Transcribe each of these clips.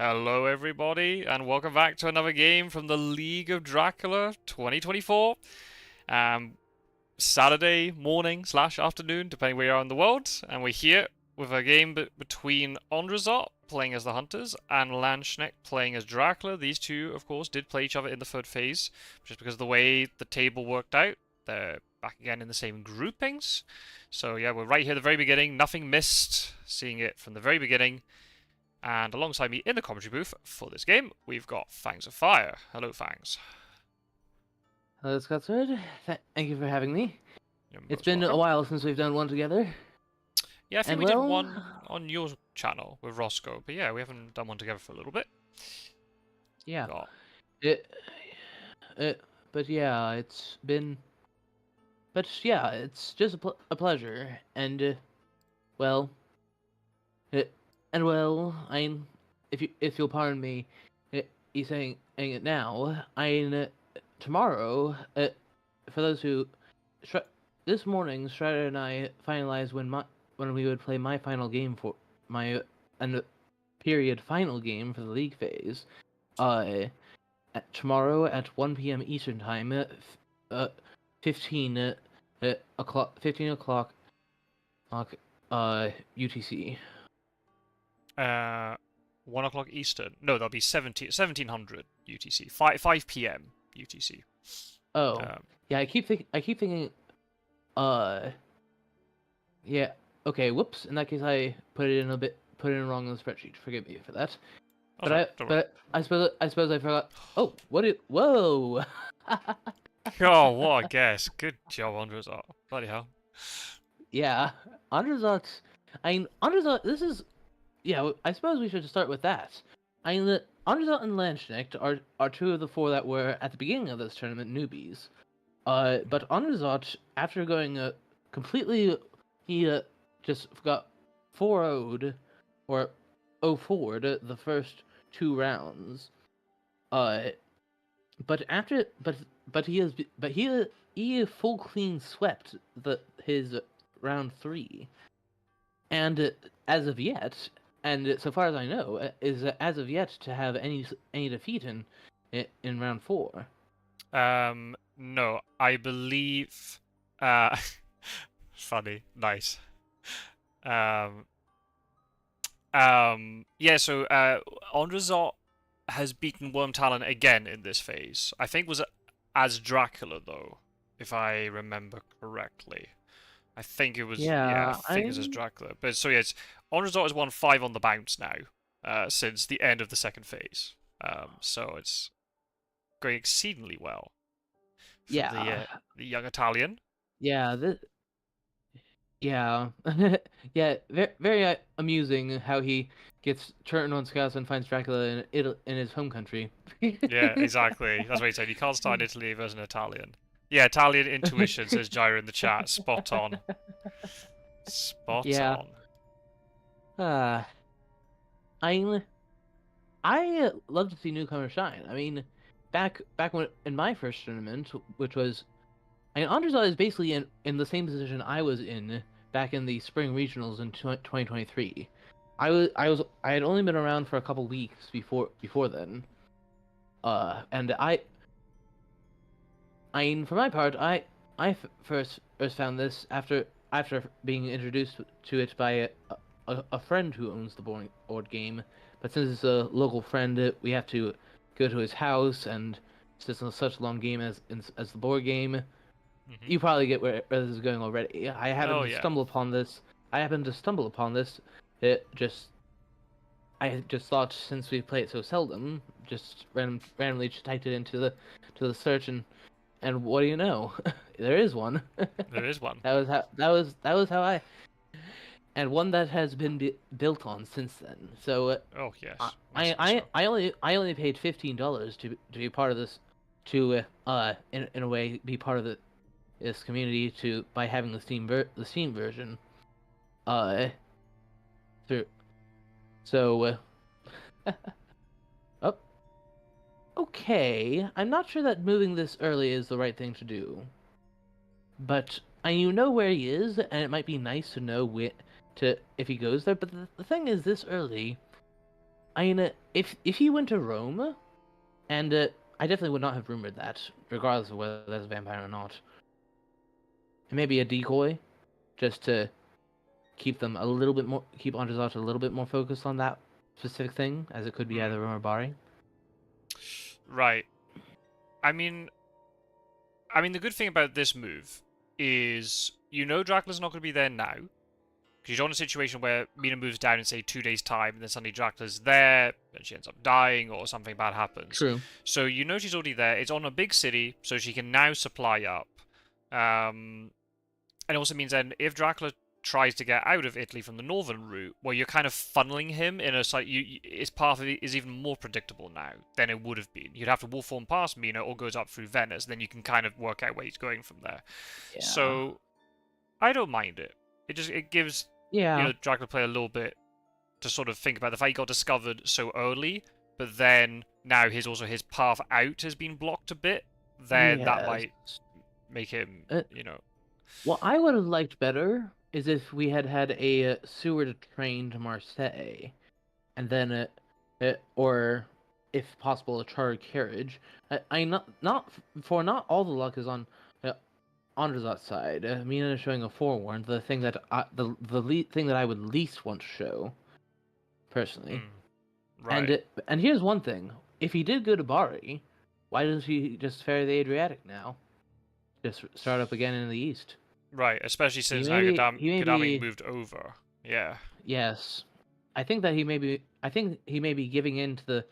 Hello, everybody, and welcome back to another game from the League of Dracula 2024. Saturday morning / afternoon, depending where you are in the world, and we're here with a game between AndreZot playing as the Hunters and Landsknecht playing as Dracula. These two, of course, did play each other in the third phase, just because of the way the table worked out. They're back again in the same groupings. So yeah, we're right here at the very beginning. Nothing missed. Seeing it from the very beginning. And alongside me in the commentary booth for this game, we've got Fangs of Fire. Hello, Fangs. Hello, Scotsword. Thank you for having me. You're It's most been welcome. a while since we've done one together. Yeah, I think And we did well, one on your channel with Roscoe, but yeah, we haven't done one together for a little bit. yeah. Got... It, but yeah, it's been. But yeah, it's just a pleasure. And well, if you'll pardon me, you saying it now. Tomorrow. For those who, this morning, Strider and I finalized when we would play my final game for my and period final game for the league phase. Tomorrow at 1 p.m. Eastern time, 15 o'clock UTC. 1 o'clock Eastern. No, that'll be 1700 UTC. 5 p.m. UTC. Oh, yeah. I keep thinking. Yeah. Okay. Whoops. In that case, I put it in wrong on the spreadsheet. Forgive me for that. Oh, sorry, don't worry. I suppose I forgot. Oh, whoa. Oh, what a guess. Good job, AndreZot. Bloody hell. Yeah, AndreZot. AndreZot. This is. Yeah, I suppose we should start with that. AndreZot and Landsknecht are two of the four that were at the beginning of this tournament newbies. But AndreZot, after going completely, he just got 4-0'd or 0-4'd the first two rounds. But he full clean swept his round 3, and as of yet, and so far as I know, is as of yet to have any defeat in round 4. No, I believe. Funny, nice. Yeah. So, AndreZot has beaten Worm Talon again in this phase. I think was as Dracula though, if I remember correctly. I think it was. Yeah, I think it was as Dracula. But so yes, AndreZot has won 5 on the bounce now, since the end of the second phase. So it's going exceedingly well. Yeah. The young Italian. Yeah. Yeah. Yeah. Very amusing how he gets turned on scouts and finds Dracula in his home country. Yeah, exactly. That's what he said. You can't start in Italy versus an Italian. Yeah, Italian intuition, says Gyra in the chat. Spot on. Spot Yeah. on. I love to see newcomers shine. I mean, back when in my first tournament, which was, AndreZot is basically in the same position I was in back in the spring regionals in 2023. I had only been around for a couple weeks before then. And for my part, I first found this after being introduced to it by a friend who owns the board game. But since it's a local friend, we have to go to his house, and since it's such a long game as the board game, you probably get where this is going already. I happened to stumble upon this. I just thought, since we play it so seldom, just randomly typed it into the search, and what do you know? There is one. There is one. That was how I. And one that has been built on since then. So oh yes, I only paid $15 to be part of this, to in a way be part of this community by having the Steam version. So oh, okay. I'm not sure that moving this early is the right thing to do, but you know where he is, and it might be nice to know if he goes there. But the thing is, this early, I mean, if he went to Rome, and I definitely would not have rumored that, regardless of whether that's a vampire or not. It may be a decoy, just to keep them a little bit more, keep AndreZot a little bit more focused on that specific thing, as it could be either Rome or Bari. Right. I mean, the good thing about this move is Dracula's not going to be there now. Because you don't want a situation where Mina moves down in, say, 2 days' time, and then suddenly Dracula's there, and she ends up dying, or something bad happens. True. So she's already there. It's on a big city, so she can now supply up. And it also means then, if Dracula tries to get out of Italy from the northern route, well, you're kind of funneling him in a site. His path is even more predictable now than it would have been. You'd have to wolf form past Mina, or goes up through Venice, then you can kind of work out where he's going from there. Yeah. So I don't mind it. It gives Dracula play a little bit to sort of think about the fact he got discovered so early, but then now his path out has been blocked a bit. Then that might make him, What I would have liked better is if we had had a Seward train to Marseille, and then or if possible a chartered carriage. Not all the luck is on AndreZot's side. Mina is showing a forewarned, the thing that thing that I would least want to show, personally. Right. And here's one thing: if he did go to Bari, why doesn't he just ferry the Adriatic now? Just start up again in the east. Right, especially since now Gadami moved over. Yeah. Yes, I think he may be giving in to the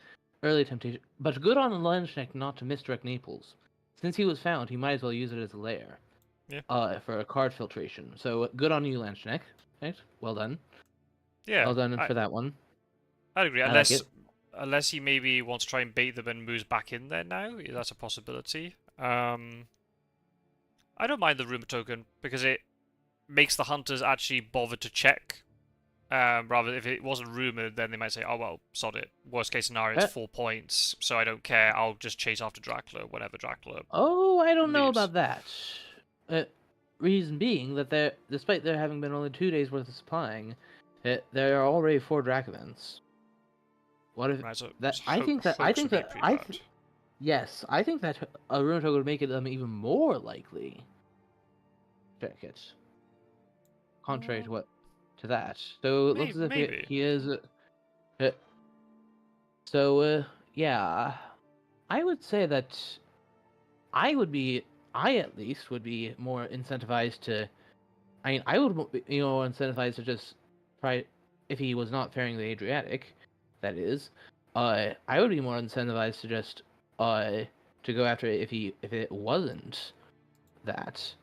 early temptation. But good on Landsknecht not to misdirect Naples. Since he was found, he might as well use it as a lair. Yeah. For a card filtration. So good on you, Landsknecht. Right? Well done. Yeah. Well done for that one. I'd agree. Unless he maybe wants to try and bait them and moves back in there now. That's a possibility. I don't mind the rumor token because it makes the hunters actually bother to check. Rather, if it wasn't rumored, then they might say, "Oh well, sod it. Worst case scenario, it's 4 points, so I don't care. I'll just chase after Dracula whenever Dracula." Oh, I don't know leaves." about that. Reason being that despite there having been only 2 days worth of supplying, there are already 4 Drac events. What if Right, so that? Yes, I think that a rumor token would make it even more likely. Check it. Contrary to that. So it looks as if he is. Yeah, I would say that I at least would be more incentivized to. I mean, I would be incentivized to just try, if he was not ferrying the Adriatic, that is. I would be more incentivized to just to go after it if it wasn't that.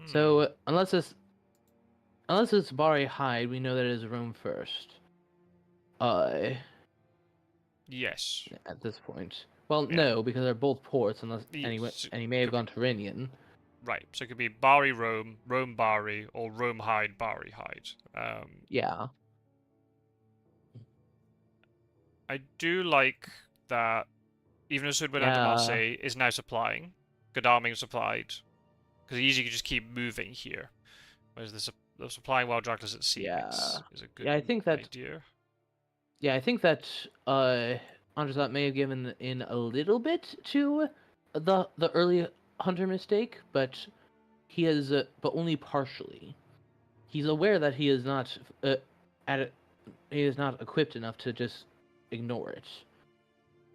So unless it's Bari Hyde, we know that it is Rome first. Yes. At this point, well, no, because they're both ports. And he may have gone to Renian. Right. So it could be Bari Rome, Rome Bari, or Rome Hyde Bari Hyde. Yeah. I do like that. Even though Sud went out to Marseille is now supplying, Godalming supplied, because he easily could just keep moving here. Whereas the supplying while Dracula's at sea is a good idea. Yeah, I think that AndreZot may have given in a little bit to the early hunter mistake, but he is but only partially. He's aware that he is not he is not equipped enough to just ignore it.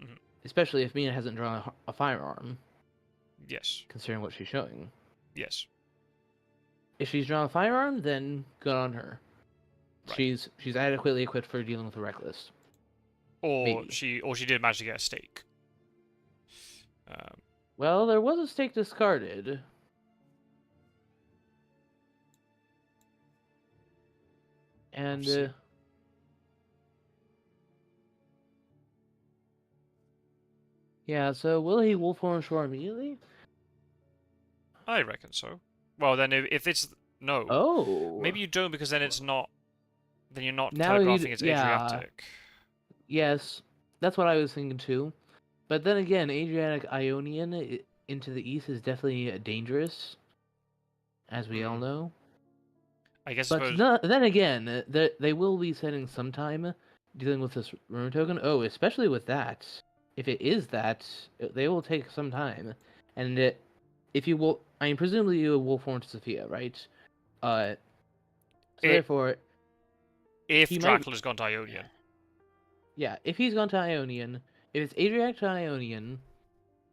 Mm-hmm. Especially if Mina hasn't drawn a firearm. Yes. Considering what she's showing. Yes. If she's drawn a firearm, then good on her. Right. She's adequately equipped for dealing with the reckless. Or she did manage to get a stake. Well, there was a stake discarded. And yeah, so will he wolf form shore immediately? I reckon so. Well, then if it's no, maybe you don't, because then it's not. Then you're not telegraphing it's Adriatic. Yes, that's what I was thinking too. But then again, Adriatic Ionian into the east is definitely dangerous, as we all know. I guess. But then again, they will be setting sometime dealing with this rumor token. Oh, especially with that. If it is that, they will take some time. And if you will, I mean, presumably you will form to Sophia, right? So It, therefore, if he might. Dracula's gone to Ionian. Yeah, if he's gone to Ionian, if it's Adriatic to Ionian,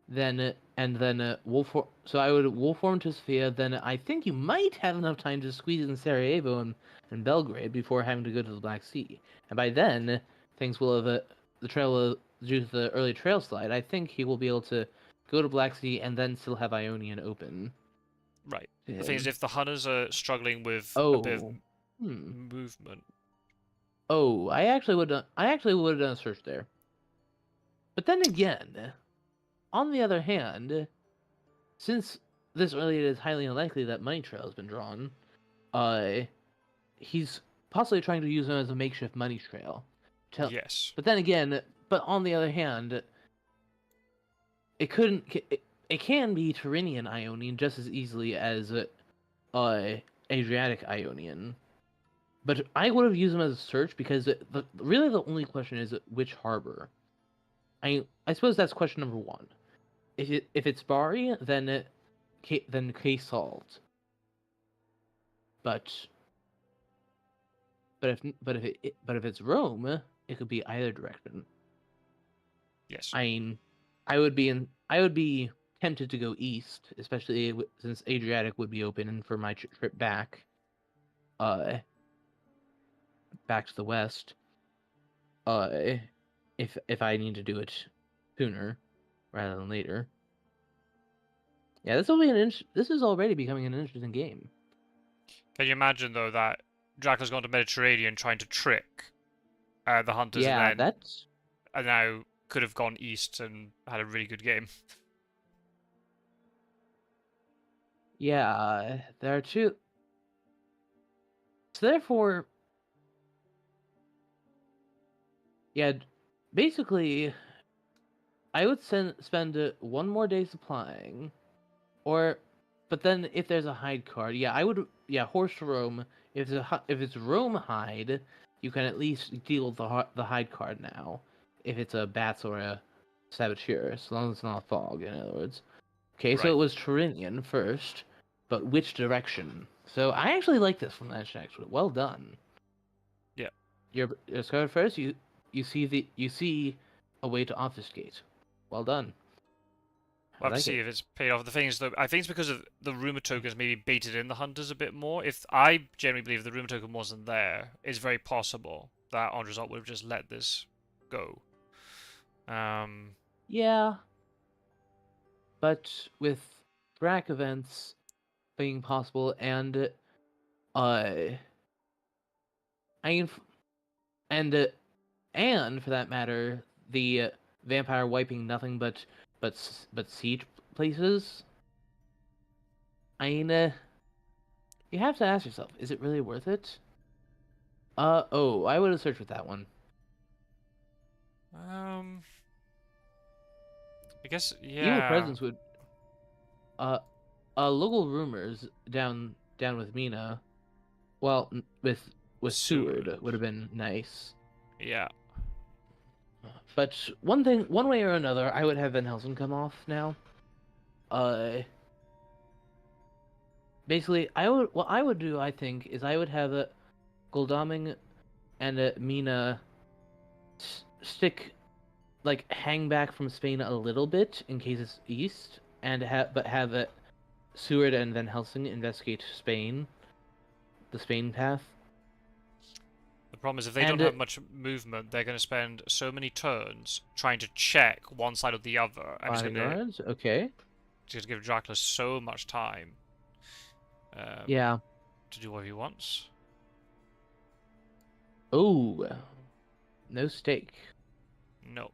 then so I would wolf form to Sophia. Then I think you might have enough time to squeeze in Sarajevo and Belgrade before having to go to the Black Sea. And by then, things will have the trail will, due to the early trail slide. I think he will be able to go to Black Sea and then still have Ionian open. Right. To The thing is, him. if the hunters are struggling with a bit of Oh, hmm. movement, Oh, I actually would have done a search there. But then again, on the other hand, since this early it is highly unlikely that money trail has been drawn, uh, he's possibly trying to use them as a makeshift money trail. yes. But then again, but on the other hand, it couldn't. It can be Tyrrhenian Ionian just as easily as Adriatic Ionian. But I would have used them as a search because really the only question is which harbor. I suppose that's question number one. If it's Bari, then case solved. But if it's Rome, it could be either direction. Yes. I mean, I would be tempted to go east, especially since Adriatic would be open for my trip back, uh, back to the west. Uh, if I need to do it sooner rather than later. Yeah, this will be this is already becoming an interesting game. Can you imagine though that Dracula's gone to Mediterranean trying to trick the hunters, and Yeah, then that's and now could have gone east and had a really good game. yeah. There are two. So therefore, yeah. Basically, I would spend one more day supplying, or, but then if there's a hide card, yeah, I would, yeah, horse to Rome. If it's Rome hide, you can at least deal with the hide card now. If it's a bats or a saboteur, as long as it's not a fog, in other words. Okay, so Right. it was Tyrrhenian first, but which direction? So I actually like this from Landsknecht. Well done. Yeah. You're discovered first. You see a way to obfuscate. Well done. I We'll have to like see it. if it's paid off. The thing is, though, I think it's because of the rumor tokens maybe baited in the hunters a bit more. If I generally believe if the rumor token wasn't there, it's very possible that AndreZot would have just let this go. Yeah, but with Drac events being possible and I mean, and uh, and for that matter, the vampire wiping nothing but siege places. I mean, you have to ask yourself, is it really worth it? Oh, I would have searched with that one. um, I guess Evil yeah. presence would uh local rumors down with Mina. Well, with Seward. Seward would have been nice. Yeah. But one way or another, I would have Van Helsing come off now. Uh, Basically, what I would do, I think, is I would have a Goldaming and a Mina stick like hang back from Spain a little bit in case it's east, and have it Seward and Van Helsing investigate the Spain path. The problem is if they don't And have much movement, they're going to spend so many turns trying to check one side or the other, and bodyguards, okay. just give Dracula so much time Yeah. to do what he wants. Oh, no stake. No.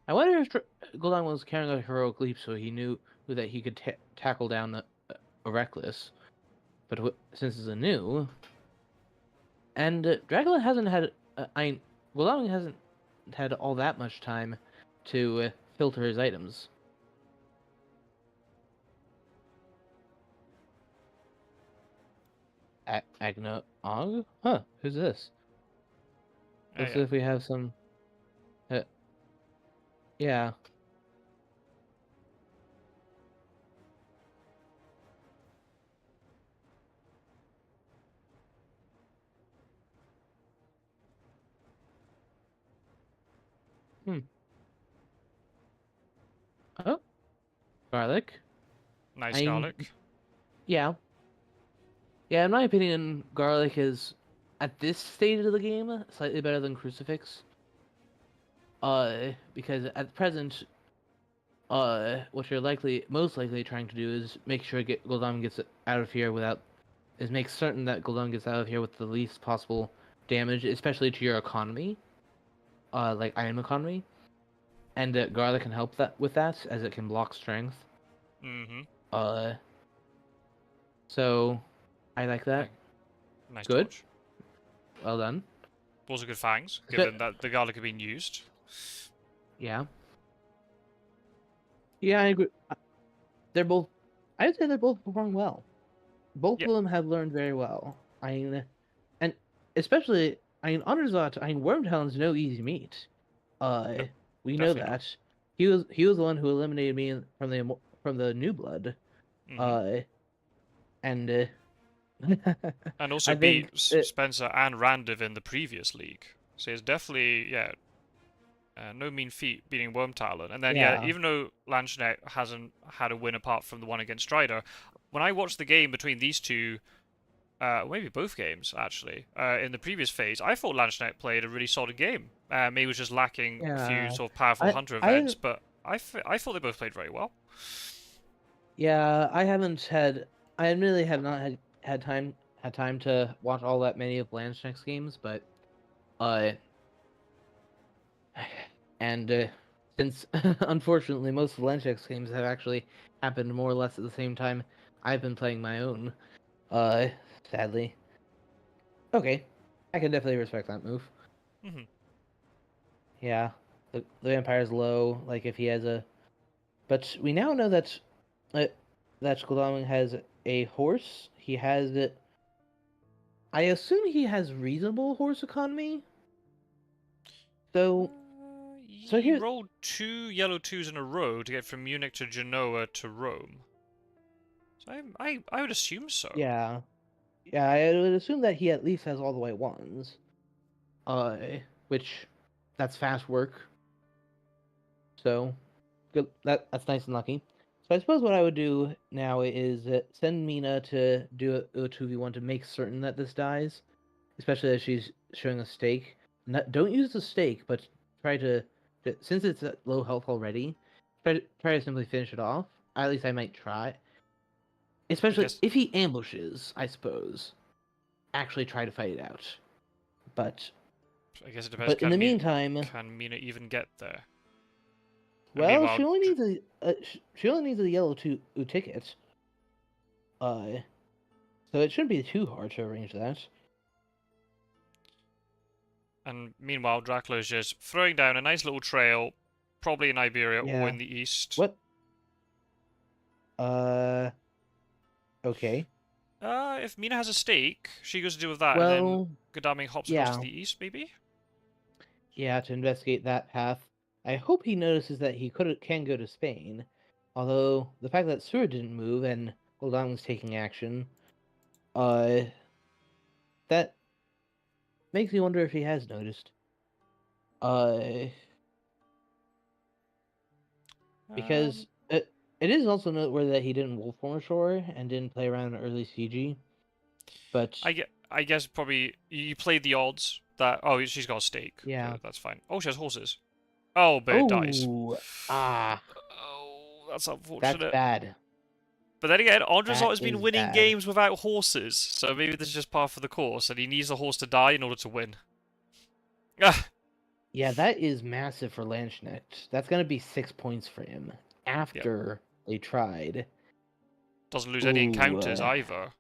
I wonder if Gul'dan was carrying a heroic leap, so he knew that he could tackle down a reckless. But since it's a new, and Dracula hasn't had, Gul'dan hasn't had all that much time to filter his items. Agna Og? Huh? Who's this? Let's see yeah. if we have some. Yeah. Hmm. Oh, garlic. Nice I mean, garlic. yeah. Yeah, in my opinion, garlic is, at this stage of the game, slightly better than crucifix. Because at present, what you're most likely trying to do is make sure Gul'dan gets out of here make certain that Gul'dan gets out of here with the least possible damage, especially to your economy, like item economy, and garlic can help with that as it can block strength. Mm-hmm. Uh, so I like that. Nice Good, dodge. well done. Also good fangs, Spe- given that the garlic had been used. yeah, yeah, I agree. They're both. I would say they're both performing well. Both Yeah, of them have learned very well. I mean, and especially, AndreZot, Wormtalon's no easy meat. no, We know definitely not. that. He was the one who eliminated me from the New Blood. Mm-hmm. Uh, and And also I beat think it, Spencer and Randiv in the previous league. So it's definitely, yeah, no mean feat beating Wormtalon. And then, yeah, yeah, even though Landsknecht hasn't had a win apart from the one against Strider, when I watched the game between these two, maybe both games actually, in the previous phase, I thought Landsknecht played a really solid game. Maybe it was just lacking a few yeah. sort of powerful I hunter I events, but I thought they both played very well. Yeah, I admittedly have not had time to watch all that many of Landsknecht's games, but uh, and since unfortunately most of Landsknecht's games have actually happened more or less at the same time, I've been playing my own. Uh, Sadly. Okay, I can definitely respect that move. Hmm. Yeah, the vampire's low. Like if he has a, but we now know uh, that Skoloming has a horse. He has it. I assume he has reasonable horse economy. So, so He here, rolled 2 yellow 2s in a row to get from Munich to Genoa to Rome. So I would assume so. yeah, yeah, I would assume that he at least has all the white ones. Uh, which, that's fast work. So, good. That's nice and lucky. So I suppose what I would do now is send Mina to do a 2v1 to make certain that this dies, especially as she's showing a stake. Don't use the stake, but try since it's at low health already, try to simply finish it off. At least I might try. I Especially guess if he ambushes, I suppose. Actually try to fight it out. But I guess it depends. but in the meantime, Can Mina even get there? And well, meanwhile, she only needs she only needs a yellow two ticket. Uh, so it shouldn't be too hard to arrange that. Dracula is just throwing down a nice little trail, probably in Iberia or Yeah. in the east. What? Uh, okay. If Mina has a stake, she goes to deal with that, and then Well, Godaming hops across to yeah. the east, maybe? Yeah, to investigate that path. I hope he notices that he can go to Spain. Although the fact that Sura didn't move and Gul'dan was taking action, uh, that makes me wonder if he has noticed. Uh, because Um, it is also noteworthy that he didn't Wolfform ashore and didn't play around in early CG. But I guess probably you played the odds that. Oh, she's got a stake. yeah. That's fine. Oh, she has horses. Oh, but it dies. Oh, ah, Oh, that's that's unfortunate. bad. But then again, AndreZot That has been is winning bad. games without horses, so maybe this is just part of the course, and he needs the horse to die in order to win. Ah, Yeah, that is massive for Landsknecht. That's gonna be 6 points for him yep. after they tried. Doesn't lose any Ooh, encounters either.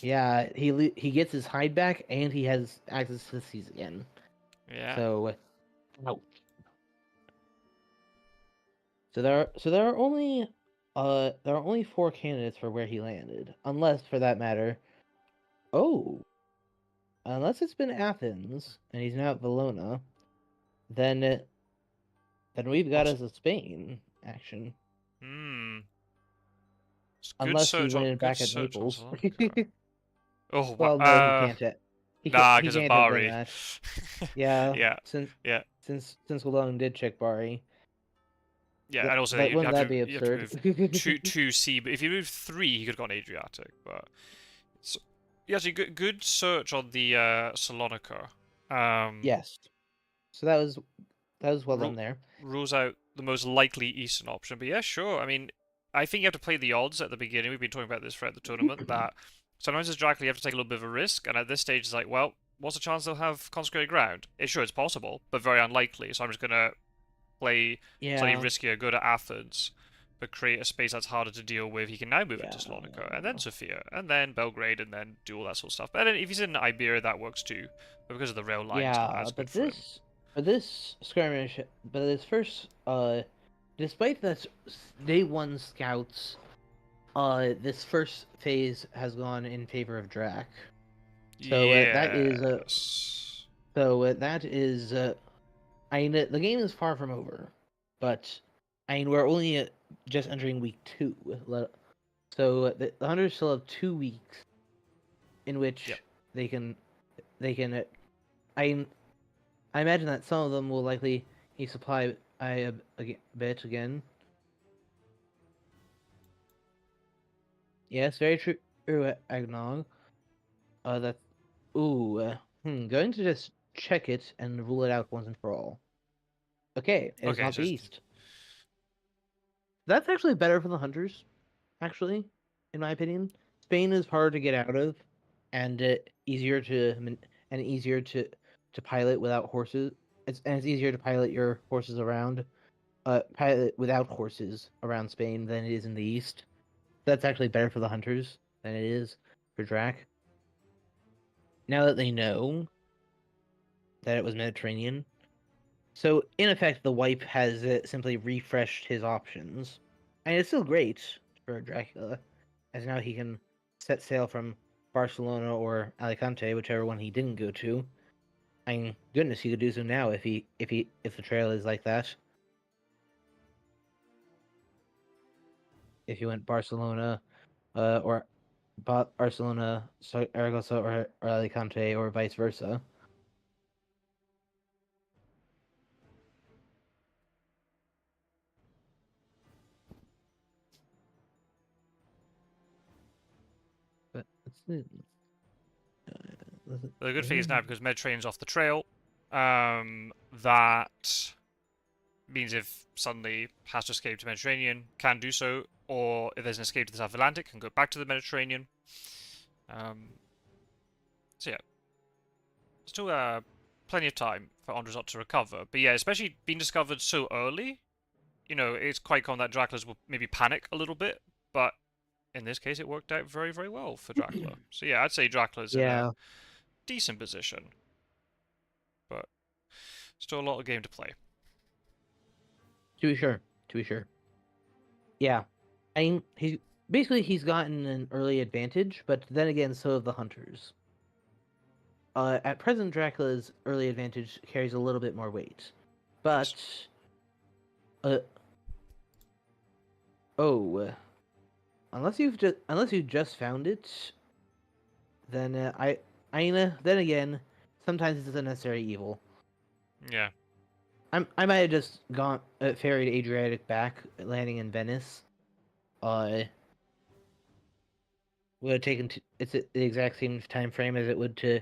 yeah, he gets his hide back and he has access to the seas again. Yeah. So, ouch. So there are only 4 candidates for where he landed, unless for that matter. Oh, unless it's been Athens and he's now at Valona, then we've got What? us a Spain action. Hmm. It's Unless he landed good back at search on Naples. Salonika. Oh, Well, no, he can't. Nah, He because of can't have done Bari. that. Yeah, Yeah, since yeah, Malone did check Bari. yeah, and also That wouldn't that be you have to absurd? move two C. But if you move three, he could have gone Adriatic. But so, yeah, actually, good search on the Salonika. Yes. So that was well done Ru there. rules out the most likely Eastern option. But yeah, sure. I mean, I think you have to play the odds at the beginning. We've been talking about this throughout the tournament. That sometimes as Dracula, you have to take a little bit of a risk. And at this stage, it's like, well, what's the chance they'll have consecrated ground? Sure, it's possible, but very unlikely. So I'm just gonna play slightly Yeah, riskier, go to Athens, but create a space that's harder to deal with. He can now move yeah, into Salonika, and then Sofia, and then Belgrade, and then do all that sort of stuff. But then if he's in Iberia, that works too. But because of the rail line, it's not yeah. as good for him. But this skirmish, but this first, despite that day one scouts, this first phase has gone in favor of Drac. So Yes. that is I mean, the game is far from over, but I mean, we're only just entering week 2. So the hunters still have 2 weeks in Yep. which they can I I imagine that some of them will likely need supply a bit again. Yes, very true, Agnog. That going to just check it and rule it out once and for all. Okay, it is Okay, not so the East. That's actually better for the hunters, actually, in my opinion. Spain is harder to get out of, and easier to pilot without horses. It's easier to pilot your horses around, pilot without horses around Spain than it is in the East. That's actually better for the hunters than it is for Drac. Now that they know that it was Mediterranean, so in effect, the wipe has simply refreshed his options, and it's still great for Dracula, as now he can set sail from Barcelona or Alicante, whichever one he didn't go to. I mean, goodness, he could do so now if the trail is like that. If he went Barcelona, or Barcelona, Zaragoza, or Alicante, or vice versa. But the good thing is now because Mediterranean's off the trail, that means if suddenly has to escape to Mediterranean, can do so, or if there's an escape to the South Atlantic, can go back to the Mediterranean. So yeah, still plenty of time for AndreZot to recover. But yeah, especially being discovered so early, it's quite common that Draculas will maybe panic a little bit, but in this case, it worked out very, very well for Dracula. So yeah, I'd say Dracula's in a Yeah, decent position, but still a lot of game to play. to be sure. To be sure. Yeah, I mean, he's gotten an early advantage, but then again, so have the hunters. At present, Dracula's early advantage carries a little bit more weight, Yes. but uh, unless you just found it, then then again, sometimes it's a necessary evil. Yeah. I might have just gone ferried Adriatic back, landing in Venice. Uh, would have taken it's the exact same time frame as it would to,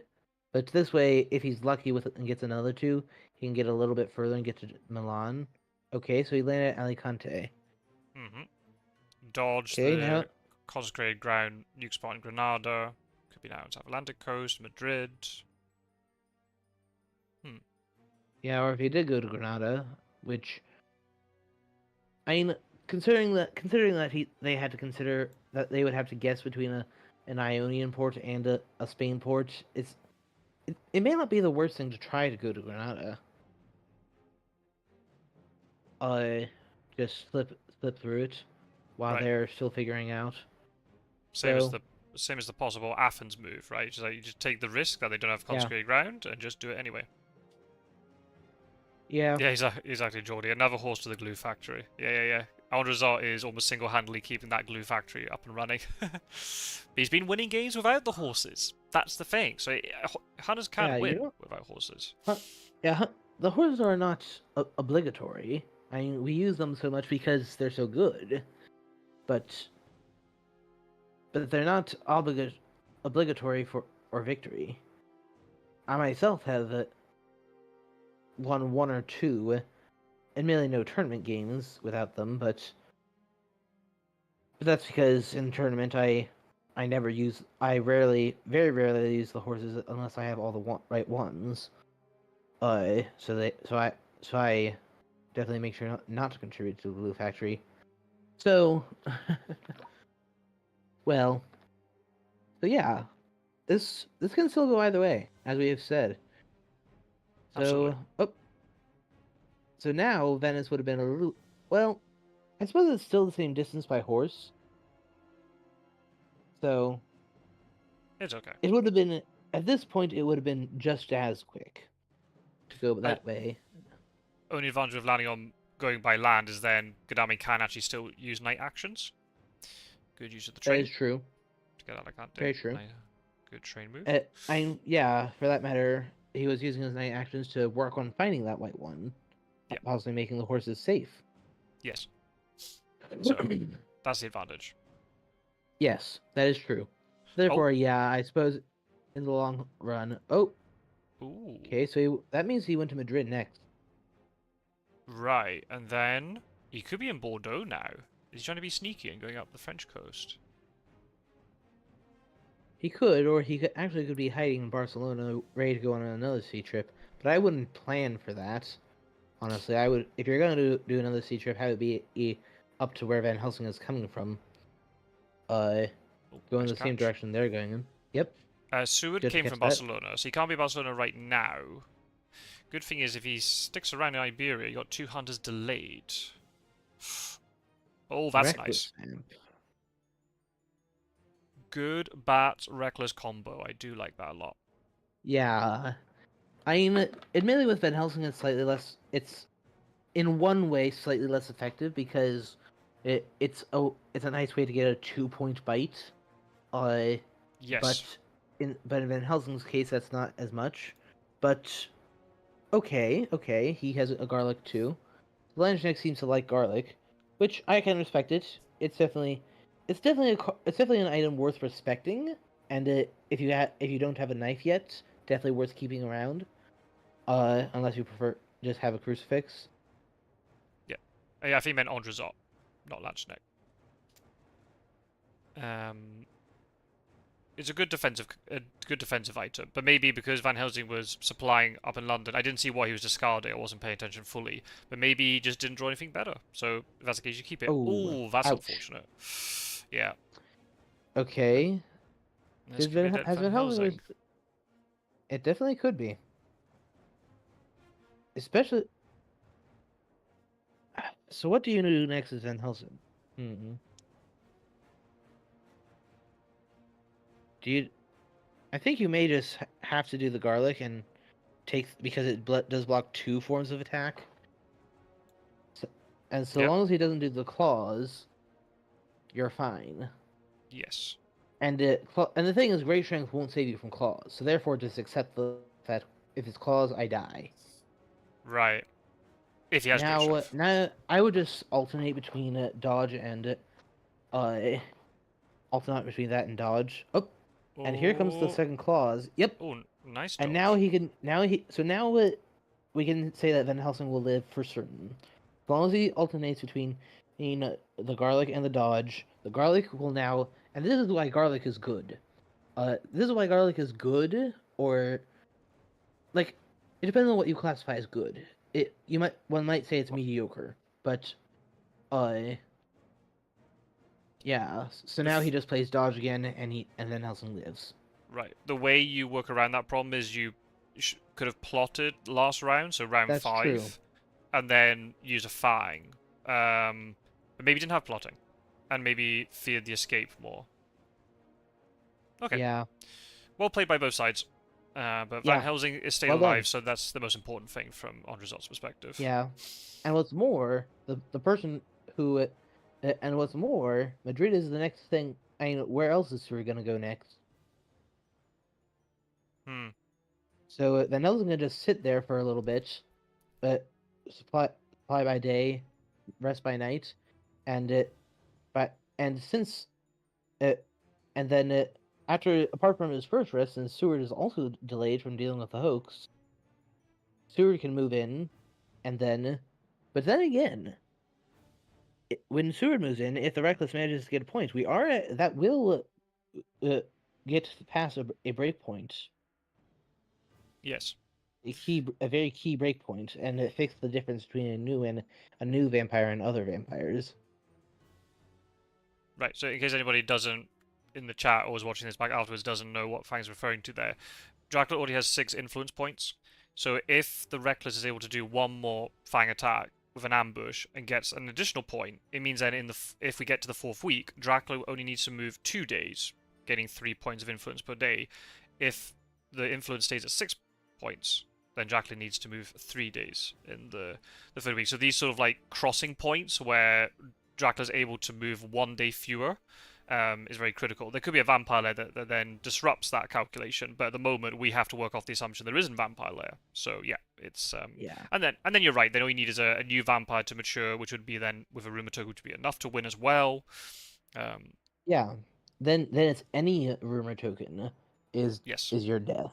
but this way, if he's lucky with it and gets another 2, he can get a little bit further and get to Milan. Okay, so he landed at Alicante. Mm-hmm. Dodge Okay, now the consecrated ground nuke spot in Granada. Could be now on South Atlantic coast, Madrid. yeah, or if he did go to Granada, which I mean, considering that they had to consider that they would have to guess between an Ionian port and a Spain port, it may not be the worst thing to try to go to Granada. Uh, just slip through it while Right. they're still figuring out. Same as So the same as the possible Athens move, right? Just like you just take the risk that they don't have Yeah. consecrated ground and just do it anyway. Yeah. Yeah, exactly, Jordy. Another horse to the glue factory. Yeah. AndreZot is almost single-handedly keeping that glue factory up and running. But he's been winning games without the horses. That's the thing. So hunters can Yeah, you win know, without horses. the horses are not obligatory. I mean, we use them so much because they're so good, but they're not obligatory for or victory. I myself have won one or two, admittedly no tournament games without them, but that's because in tournament I very rarely use the horses unless I have all the right ones. So I definitely make sure not to contribute to the glue factory. So, well, so yeah, this can still go either way, as we have said. Absolutely. So now Venice would have been a little. Well, I suppose it's still the same distance by horse. So It's okay. it would have been at this point. It would have been just as quick to go Right. that way. Only advantage of landing on going by land is then Gadami can actually still use night actions. Good use of the That train is true. to get out like that. Very true. Good train move. Yeah, for that matter, he was using his night actions to work on finding that white one, Yeah. possibly making the horses safe. Yes. So that's the advantage. Yes, that is true. Therefore, yeah, I suppose in the long run. Oh, Ooh. okay, so that means he went to Madrid next. Right, and then he could be in Bordeaux now. Is he trying to be sneaky and going up the French coast? He could, or he could be hiding in Barcelona, ready to go on another sea trip. But I wouldn't plan for that. Honestly, I would. If you're going to do another sea trip, have it be up to where Van Helsing is coming from. Go in Nice the same catch. direction they're going in. Yep. Seward Good to came catch from that. Barcelona, so he can't be Barcelona right now. Good thing is, if he sticks around in Iberia, you got 2 hunters delayed. Oh, that's Reckless nice. Vamp. Good bat reckless combo. I do like that a lot. Yeah. I mean, admittedly, with Van Helsing, it's slightly less. It's in one way slightly less effective because it's a nice way to get a 2-point bite. Yes. But in Van Helsing's case, that's not as much. But okay, he has a garlic too. Landsknecht seems to like garlic, which I can respect it. It's definitely an item worth respecting, and if you don't have a knife yet, definitely worth keeping around. Unless you prefer just have a crucifix. Yeah. I think he meant AndreZot, not Landsknecht. It's a good defensive item, but maybe because Van Helsing was supplying up in London, I didn't see why he was discarding. I wasn't paying attention fully, but maybe he just didn't draw anything better. So if that's the case, you keep it. Oh, that's ouch. unfortunate. Yeah. Okay. This could be dead Van Helsing. It definitely could be. Especially. So what do you do next as Van Helsing? Do you? I think you may just have to do the garlic and because it does block 2 forms of attack. So long as he doesn't do the claws, you're fine. Yes. And the thing is, great strength won't save you from claws. So therefore, just accept the fact if it's claws, I die. Right. If he has great strength. Now I would just alternate between dodge and alternate between that and dodge. Oh, and here comes the second clause. Yep. Oh, nice dodge. And now we can say that Van Helsing will live for certain. As long as he alternates between the garlic and the dodge, the garlic will now, and this is why garlic is good. Or like it depends on what you classify as good. One might say it's mediocre, but yeah. So now he just plays dodge again, and Van Helsing lives. Right. The way you work around that problem is you could have plotted last round, so round That's 5, true. and then use a fang. But maybe didn't have plotting, and maybe feared the escape more. Okay. Yeah. Well played by both sides. But Van Yeah. Helsing is staying Well done. alive, so that's the most important thing from AndreZot's perspective. Yeah. And what's more, the person who, and what's more, Madrid is the next thing. I mean, where else is Suri gonna go next? Hmm. So Van Helsing's gonna just sit there for a little bit, but supply by day, rest by night, and since it, and then after apart from his first rest, since Seward is also delayed from dealing with the hoax, Seward can move in, and then, but then again, when Seward moves in, if the Reckless manages to get a point, that will uh, get past a break point, Yes. a very key break point, and fix the difference between a new vampire and other vampires. Right. So in case anybody doesn't in the chat or was watching this back afterwards doesn't know what Fang's referring to there, Dracula already has 6 influence points. So if the Reckless is able to do one more Fang attack with an ambush and gets an additional point, it means then if we get to the 4th week, Dracula only needs to move 2 days, getting 3 points of influence per day. If the influence stays at 6 points, then Dracula needs to move 3 days in the 3rd week. So these sort of like crossing points where Dracula's able to move 1 day fewer is very critical. There could be a vampire layer that then disrupts that calculation, but at the moment we have to work off the assumption there isn't vampire layer. So yeah, it's Yeah. and then you're right. Then all you need is a new vampire to mature, which would be then with a rumor token, which would be enough to win as well. Yeah. Then it's any rumor token Yes, is your death.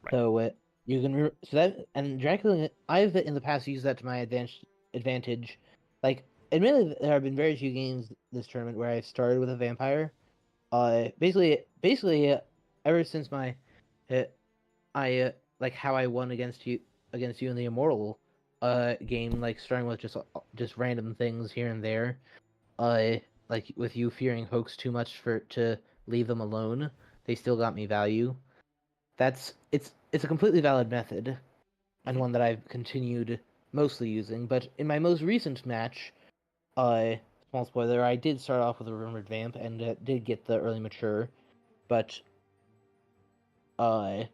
right. So you can so that and Dracula. I've in the past used that to my advantage. Like, admittedly, there have been very few games this tournament where I've started with a vampire. Basically, ever since my, like how I won against you in the Immortal, game, like starting with just random things here and there. Uh, like with you fearing hoax too much to leave them alone, they still got me value. It's a completely valid method, and Mm-hmm. one that I've continued mostly using. But in my most recent match, uh, small spoiler, I did start off with a rumored vamp and did get the early mature, but uh,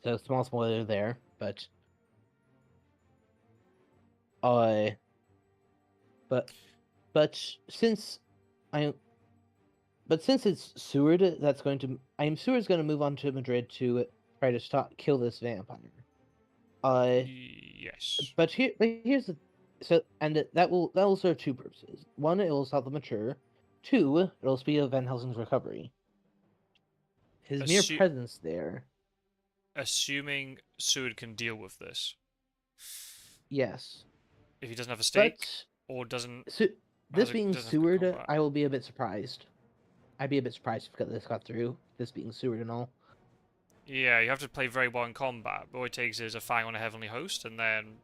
so small spoiler there. Uh, but but since I since it's Seward that's going to, Seward's going to move on to Madrid to try to kill this vampire. Yes. But here's the that will serve two purposes. One, it will stop the mature. Two, it'll speed up Van Helsing's recovery. His mere Assu- presence there. Assuming Seward can deal with this, Yes, if he doesn't have a stake but or doesn't this being doesn't have good Seward, combat. I will be a bit surprised. I'd be a bit surprised if this got through. This being Seward and all. Yeah, you have to play very well in combat. But all it takes is a Fang on a Heavenly Host, and then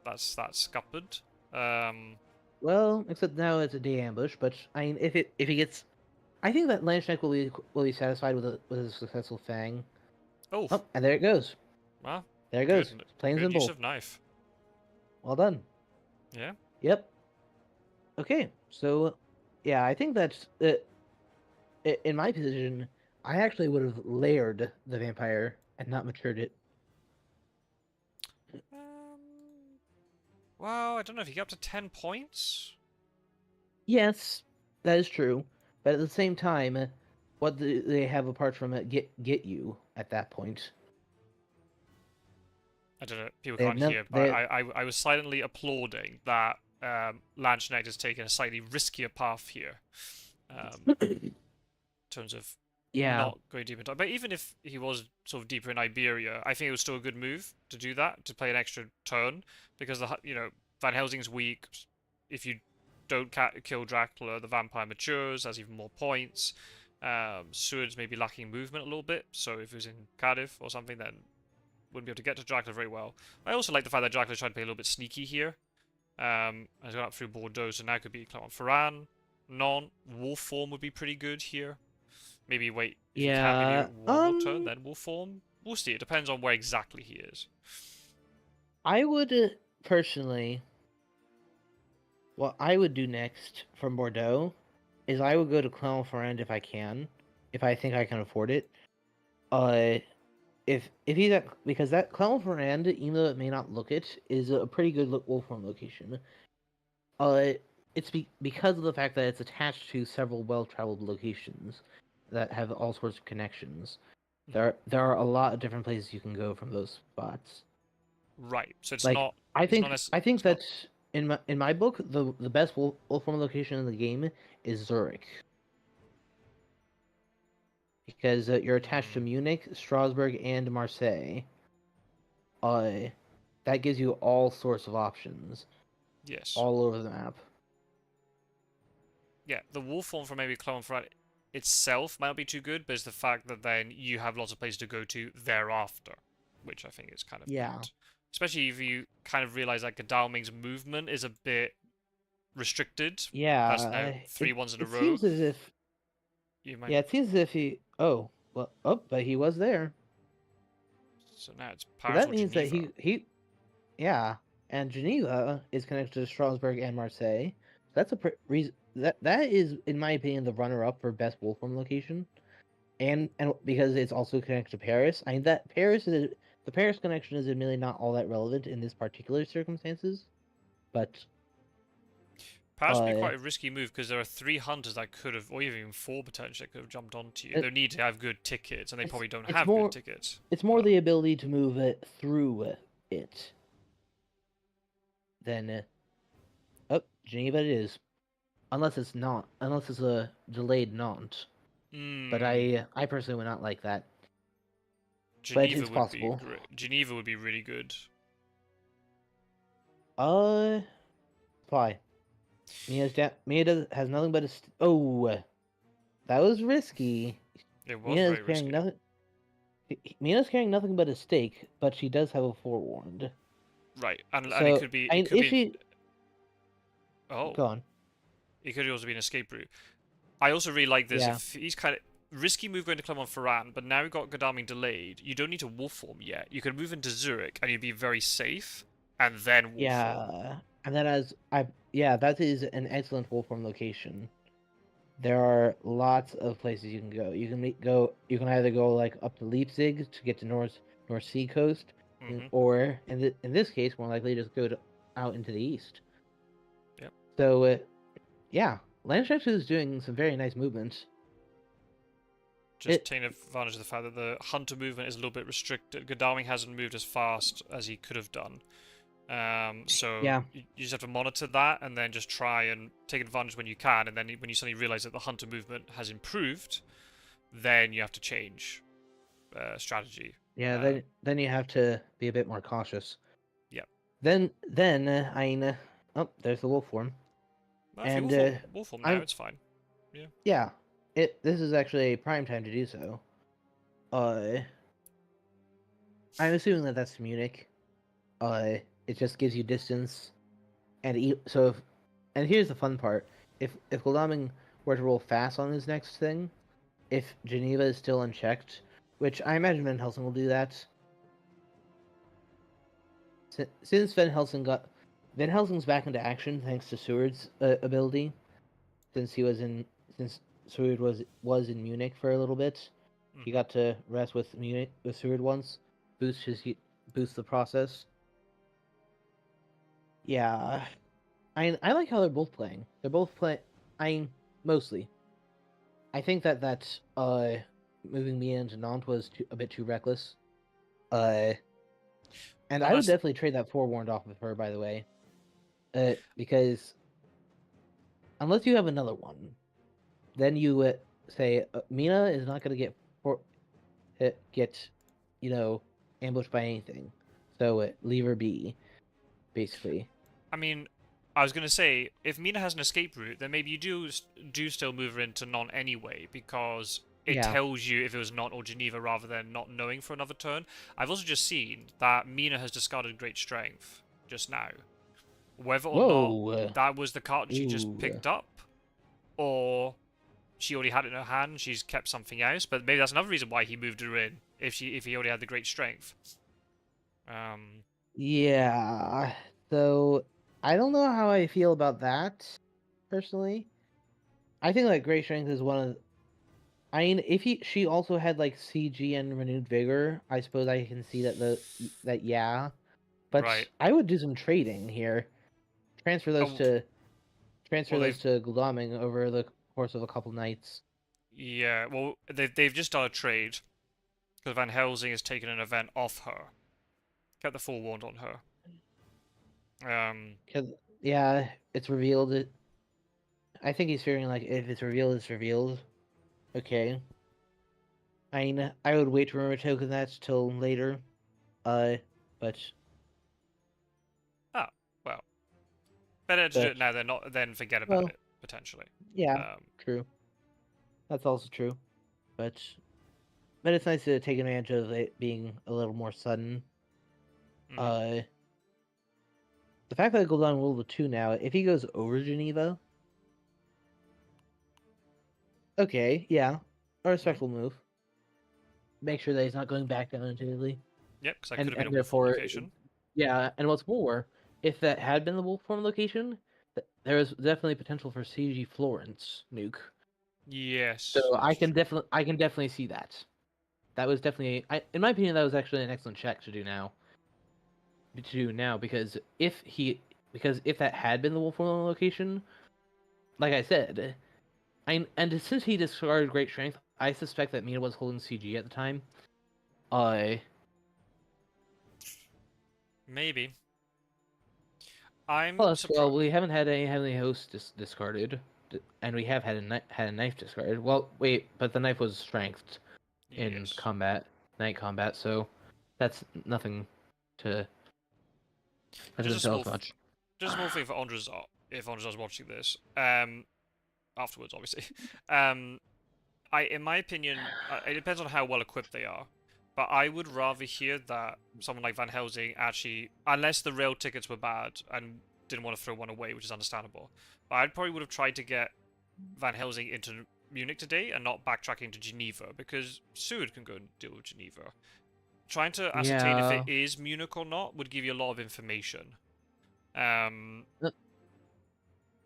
that's scuppered. Well, except now it's a day ambush. But I mean, if he gets, I think that Landsknecht will be satisfied with a successful Fang. Oh, Oh, and there it goes. well, There it goes. good, Plain and good use simple. of knife. Well done. Yeah. Yep. Okay. So, yeah, I think that's in my position. I actually would have layered the vampire and not matured it. Um, well, I don't know if you get up to 10 points. Yes, that is true. But at the same time, what do they have apart from get you at that point? I don't know. People They have can't no. hear, but They I was silently applauding that Landsknecht has taken a slightly riskier path here. In terms of yeah. not going deep into. But even if he was sort of deeper in Iberia, I think it was still a good move to do that, to play an extra turn, because Van Helsing's weak. If you don't kill Dracula, the vampire matures, has even more points. Seward's maybe lacking movement a little bit, so if he was in Cardiff or something, then wouldn't be able to get to Dracula very well. I also like the fact that Dracula's trying to play a little bit sneaky here. Has gone up through Bordeaux, so now could be Clermont-Ferrand. Wolf form would be pretty good here. Maybe wait, if you can, maybe Yeah. one more turn, then wolf form. We'll see. It depends on where exactly he is. I would personally. What I would do next from Bordeaux is I would go to Clermont-Ferrand if I can, if I think I can afford it. Uh, if he's at, because that Clelm Ferrand, even though it may not look it, is a pretty good Wolfram location. It's because of the fact that it's attached to several well-traveled locations that have all sorts of connections. There are a lot of different places you can go from those spots. Right. So it's Like not. I It's think not. I think It's not. that in my book the best Wolfram location in the game is Zurich because you're attached to Mm, Munich, Strasbourg, and Marseille. Uh, that gives you all sorts of options yes. all over the map. Yeah. The wolf form from maybe Clone Friday itself might not be too good, but it's the fact that then you have lots of places to go to thereafter, which I think is kind of Yeah, good. Especially if you kind of realize that Godalming's movement is a bit restricted. That's now yeah. three ones in a It row. seems as if You might. yeah, it seems as if he but he was there. So now it's So Paris that or means that Geneva. yeah, and Geneva is connected to Strasbourg and Marseille. That's a reason that is, in my opinion, the runner-up for best Wolfram location, and because it's also connected to Paris. I mean that the Paris connection is admittedly not all that relevant in this particular circumstances, but Paris would be uh, quite a risky move because there are three hunters that could have, or even four potentially that could have jumped onto you. it, They need to have good tickets, and they it's probably don't it's have good more tickets. it's more But the ability to move it through it than Geneva it is. Unless it's a delayed Nantes. But mm, I personally would not like that. But Geneva it's would be possible. great. Geneva would be really good. Uh, Fly. Has nothing but a that was risky. It was Mina is very carrying risky. nothing. Mina's carrying nothing but a stake, but she does have a forewarned. Right, and it So could be I it mean, could if be she oh, go on, it could also be an escape route. I also really like this. yeah, If he's kind of risky move going to Clermont-Ferrand, but now we've got Godalming delayed. You don't need to wolf form yet. You can move into Zurich and you'd be very safe, and then wolf form. and then that is an excellent Wolfram location. There are lots of places you can go. You can either go like up to Leipzig to get to North Sea coast, Mm-hmm. or in this case, more likely just go out into the east. Yep. So yeah, Landsknecht is doing some very nice movements. Just It taking advantage of the fact that the hunter movement is a little bit restricted. Godalming hasn't moved as fast as he could have done. So yeah you just have to monitor that and then just try and take advantage when you can. And then when you suddenly realize that the hunter movement has improved, then you have to change strategy. yeah Um, then you have to be a bit more cautious. yeah. Then oh, there's the wolf form, Well, if you and wolf form now, I'm it's fine. Yeah. yeah this is actually a prime time to do so. Uh, I'm assuming that that's Munich. It just gives you distance, and here's the fun part: if Godalming were to roll fast on his next thing, if Geneva is still unchecked, which I imagine Van Helsing will do that, since Van Helsing's back into action thanks to Seward's ability, since since Seward was in Munich for a little bit, he Mm-hmm. got to rest with Seward once, boost the process. Yeah, I like how they're both playing. They're both play. I mostly. I think that moving me into Nantes was a bit too reckless. Uh, and Well, I would that's definitely trade that forewarned off of her, by the way. Because unless you have another one, then you say Mina is not gonna get ambushed by anything. So leave her be, basically. I mean, I was gonna say if Mina has an escape route, then maybe you do still move her into non anyway because it Yeah. tells you if it was non or Geneva rather than not knowing for another turn. I've also just seen that Mina has discarded Great Strength just now. Whether or not Whoa. that was the card she just Ooh. picked up, or she already had it in her hand, she's kept something else. But maybe that's another reason why he moved her in if he already had the Great Strength. Um, Yeah. So I don't know how I feel about that personally. I think that Great Strength is one of I mean, if she also had like CG and renewed vigor, I suppose I can see that yeah. Right. But I would do some trading here. Transfer those Oh, to transfer well, those to Glaming over the course of a couple nights. yeah, well, they've just done a trade because Van Helsing has taken an event off her, kept the forewarned on her. Cause yeah, it's revealed. I think he's figuring like if it's revealed, it's revealed. Okay. I mean, I would wait to remember token that till later. Uh, but Ah, well, better to do but it now than not, then forget about well, it potentially. yeah, Um, true. That's also true. But it's nice to take advantage of it being a little more sudden. mhm. Uh, the fact that it goes on World War II now, if he goes over Geneva, okay, yeah, a Mhm. respectful move. Make sure that he's not going back down into Italy, Yep, because that could have been and a Wolfhorn therefore, location. yeah. And what's more, if that had been the Wolfform location, there is definitely potential for CG Florence nuke. Yes, So that's true. I can definitely see that. That was definitely, in my opinion, that was actually an excellent check to do now. Because if that had been the Wolfform location, like I said, and since he discarded Great Strength, I suspect that Mina was holding CG at the time. Uh, Maybe. I'm Plus, well, surprised. we haven't had any Heavenly Host discarded, and we have had a knife discarded. Well, wait, but the knife was strengthed in Yes. combat, night combat, so that's nothing to that Just doesn't a tell small, us much. just a small thing for AndreZot, if AndreZot's watching this. Afterwards, obviously. Um, in my opinion, it depends on how well equipped they are. But I would rather hear that someone like Van Helsing actually, unless the rail tickets were bad and didn't want to throw one away, which is understandable. But I probably would have tried to get Van Helsing into Munich today and not backtracking to Geneva because Seward can go and deal with Geneva. Trying to ascertain if it Yeah. is Munich or not would give you a lot of information. Um,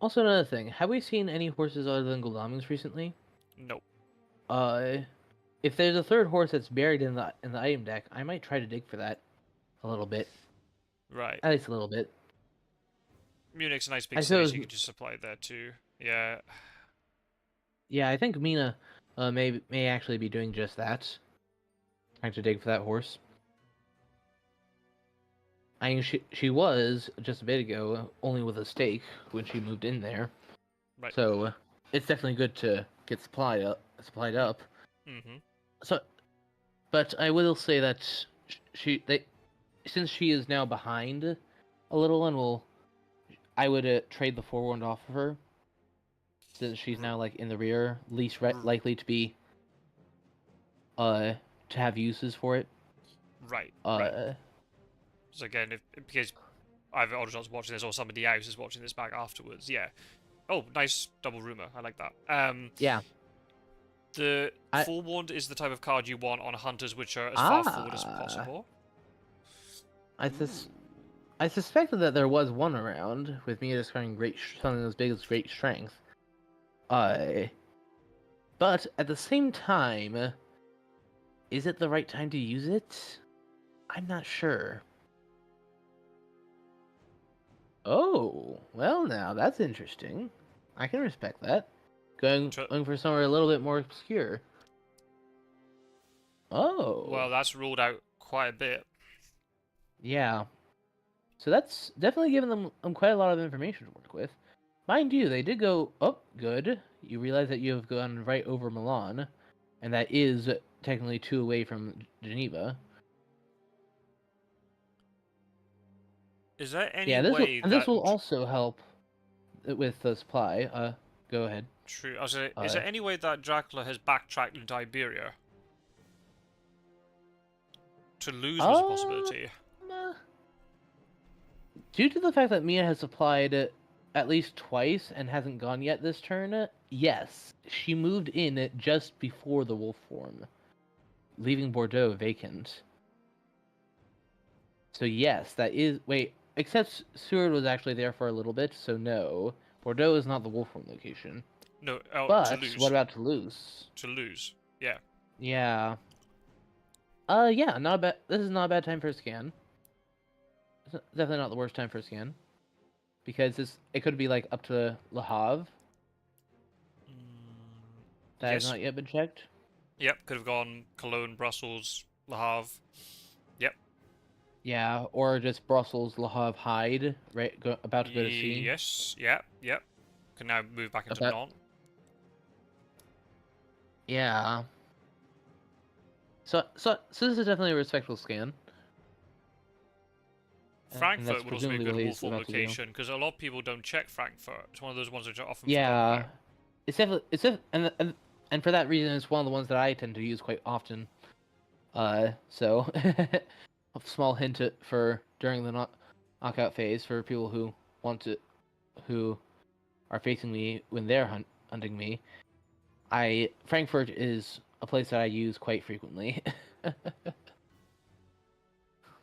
Also, another thing: have we seen any horses other than Gul'damings recently? no. Uh, if there's a third horse that's buried in the item deck, I might try to dig for that a little bit, Right. at least a little bit. Munich's a nice big I city, so suppose, you could just supply there too. Yeah. yeah, I think Mina, may actually be doing just that, trying to dig for that horse. I mean, she was just a bit ago only with a stake when she moved in there, Right. so it's definitely good to get supplied up. Mm-hmm. So, but I will say that since she is now behind a little, and I would trade the forewarned off of her since she's now like in the rear, least likely to be uh to have uses for it. Right. Right. Uh, So again, if because either Audrey's watching this or somebody else is watching this back afterwards, yeah. Oh, nice double rumor. I like that. yeah. The I forewarned is the type of card you want on hunters which are as far forward as ah, possible. I Ooh. I suspected that there was one around with me discarding something as big as great strength. Uh, but at the same time, is it the right time to use it? I'm not sure. Oh, well, now that's interesting. I can respect that. Going for somewhere a little bit more obscure. Well, Oh, that's ruled out quite a bit. yeah. So that's definitely given them quite a lot of information to work with. Mind you, they did go, oh, good. You realize that you have gone right over Milan, and that is technically 2 away from Geneva. Is there any Yeah, way this that will also help with the supply. Go ahead. true? I was gonna, is Uh, there any way that Dracula has backtracked into Iberia? Toulouse was a um, possibility. due to the fact that Mia has supplied at least twice and hasn't gone yet this turn, yes, she moved in just before the wolf form, leaving Bordeaux vacant. So yes, that is wait. Except Seward was actually there for a little bit, so no. Bordeaux is not the wolf form location. No, oh, But what Toulouse. about Toulouse? Toulouse. Yeah. Yeah. Yeah, not bad. This is not a bad time for a scan. Definitely not the worst time for a scan. Because it could be like up to Le Havre. That has Yes. not yet been checked. Yep. Could have gone Cologne, Brussels, Le Havre. Yep. Yeah, or just Brussels, Le Havre, Hyde, right? About to go to sea. Yes. Yep. Yep. Can now move back into About Nantes. yeah. So this is definitely a respectable scan, and that's Frankfurt would also be a presumably good what he's Wolfort about to do. location because a lot of people don't check Frankfurt. It's one of those ones which are often forgotten Yeah, about. and for that reason, it's one of the ones that I tend to use quite often. So a small hint for during the knockout phase for people who who are facing me when they're hunting me. Frankfurt is a place that I use quite frequently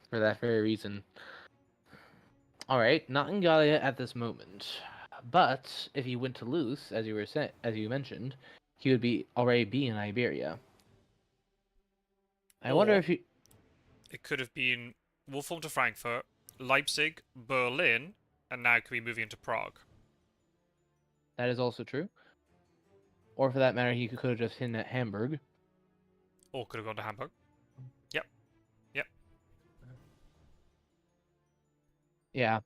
for that very reason. All right, not in Gallia at this moment, but if he went to Luce, as you mentioned, he would already be in Iberia. I wonder Or if he. it could have been Wolfram to Frankfurt, Leipzig, Berlin, and now could be moving into Prague. That is also true. Or for that matter, he could have just hit at Hamburg. Or could have gone to Hamburg. Yep. Yep. Yeah,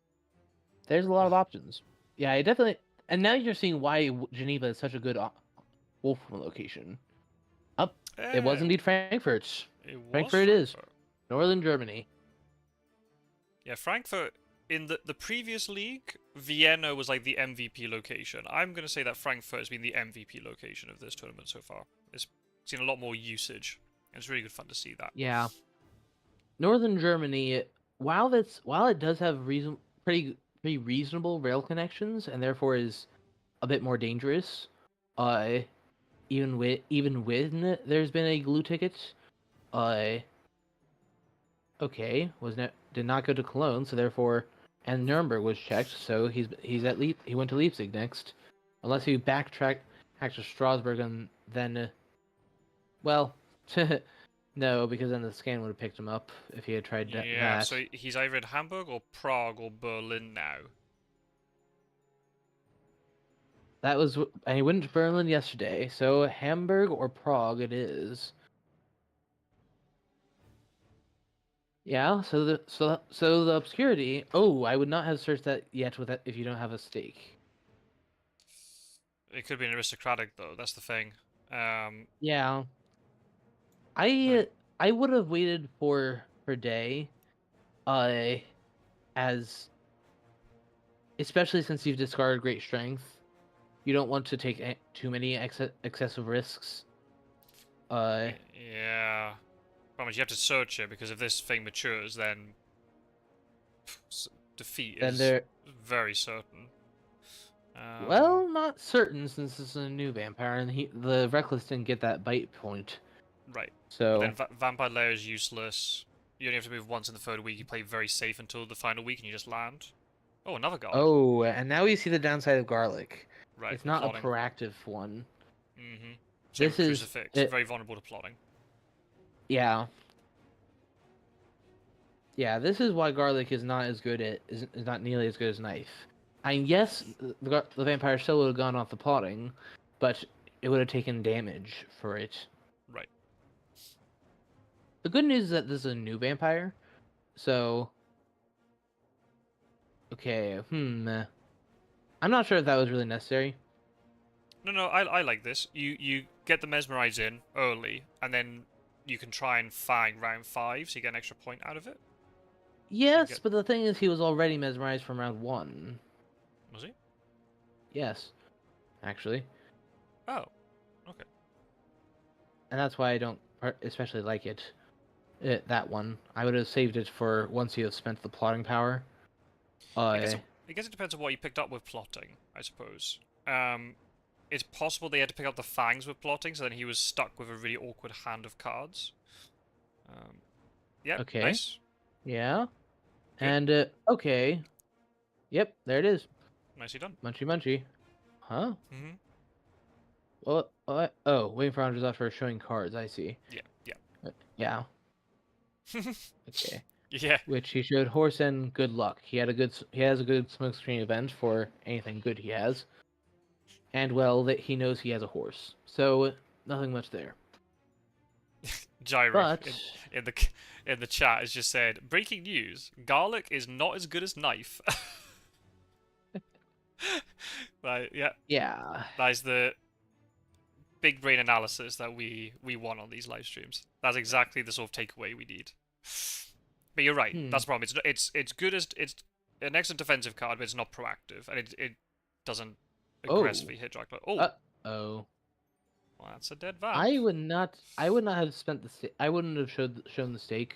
there's a lot of options. Yeah, I definitely. And now you're seeing why Geneva is such a good Wolfram location. Up, it was indeed Frankfurt. It was Frankfurt it is. Frankfurt. Northern Germany. Yeah, Frankfurt. In the previous league, Vienna was like the MVP location. I'm going to say that Frankfurt has been the MVP location of this tournament so far. It's seen a lot more usage. And it's really good fun to see that. Yeah. Northern Germany, while it does have pretty reasonable rail connections and therefore is a bit more dangerous, even when there's been a glue ticket, okay, did not go to Cologne, so therefore, and Nuremberg was checked, so he went to Leipzig next, unless he backtracked back to Strasbourg and then, well, no, because then the scan would have picked him up if he had tried Yeah, that. so he's either in Hamburg or Prague or Berlin now. And he went to Berlin yesterday, so Hamburg or Prague it is. Yeah, so the obscurity. Oh, I would not have searched that yet if you don't have a stake. It could be an aristocratic though. That's the thing. Yeah, Right. I would have waited for day, as especially since you've discarded great strength, you don't want to take too many excessive risks. Yeah. Promise you have to search it because if this thing matures, then defeat Then is there. very certain. Well, not certain since this is a new vampire, and the reckless didn't get that bite point. Right. So But then Vampire Lair is useless. You only have to move once in the third week. You play very safe until the final week, and you just land. Oh, another garlic. oh, and now we see the downside of garlic. Right. It's not Plotting. a proactive one. Mm-hmm. Same This with is Crucifix. it, Very vulnerable to plotting. yeah. Yeah, this is why garlic is not as good is not nearly as good as knife. And yes, the vampire still would have gone off the plotting, but it would have taken damage for it. Right. The good news is that this is a new vampire, so okay. I'm not sure if that was really necessary. No, I like this. You get the Mesmerize in early, and then you can try and fang round 5, so you get an extra point out of it. Yes, but the thing is, he was already mesmerized from round 1. Was he? Yes, actually. Oh, okay. And that's why I don't especially like that one. I would have saved it for once you have spent the plotting power. I guess it depends on what you picked up with plotting, I suppose. It's possible they had to pick up the fangs with plotting, so then he was stuck with a really awkward hand of cards. Yep, okay. nice. Yeah. Good. And, okay. Yep, there it is. Nicely done. Munchy munchy. Huh? Mm-hmm. Well, waiting for AndreZot for showing cards. I see. Yeah, Yeah. yeah. Okay. Yeah. Which he showed horse and good luck. He has a good smokescreen event for anything good he has, and well that he knows he has a horse. So nothing much there. Gyro But in the in the chat has just said, breaking news: garlic is not as good as knife. Like, yeah, yeah, that is the big brain analysis that we want on these live streams. That's exactly the sort of takeaway we need. But you're right. hmm. That's the problem. It's good as it's an excellent defensive card, but it's not proactive, and it doesn't Oh, aggressively hit Dracula. Oh, oh. well, that's a dead vamp. I would not. I would not have spent the. I wouldn't have shown the stake.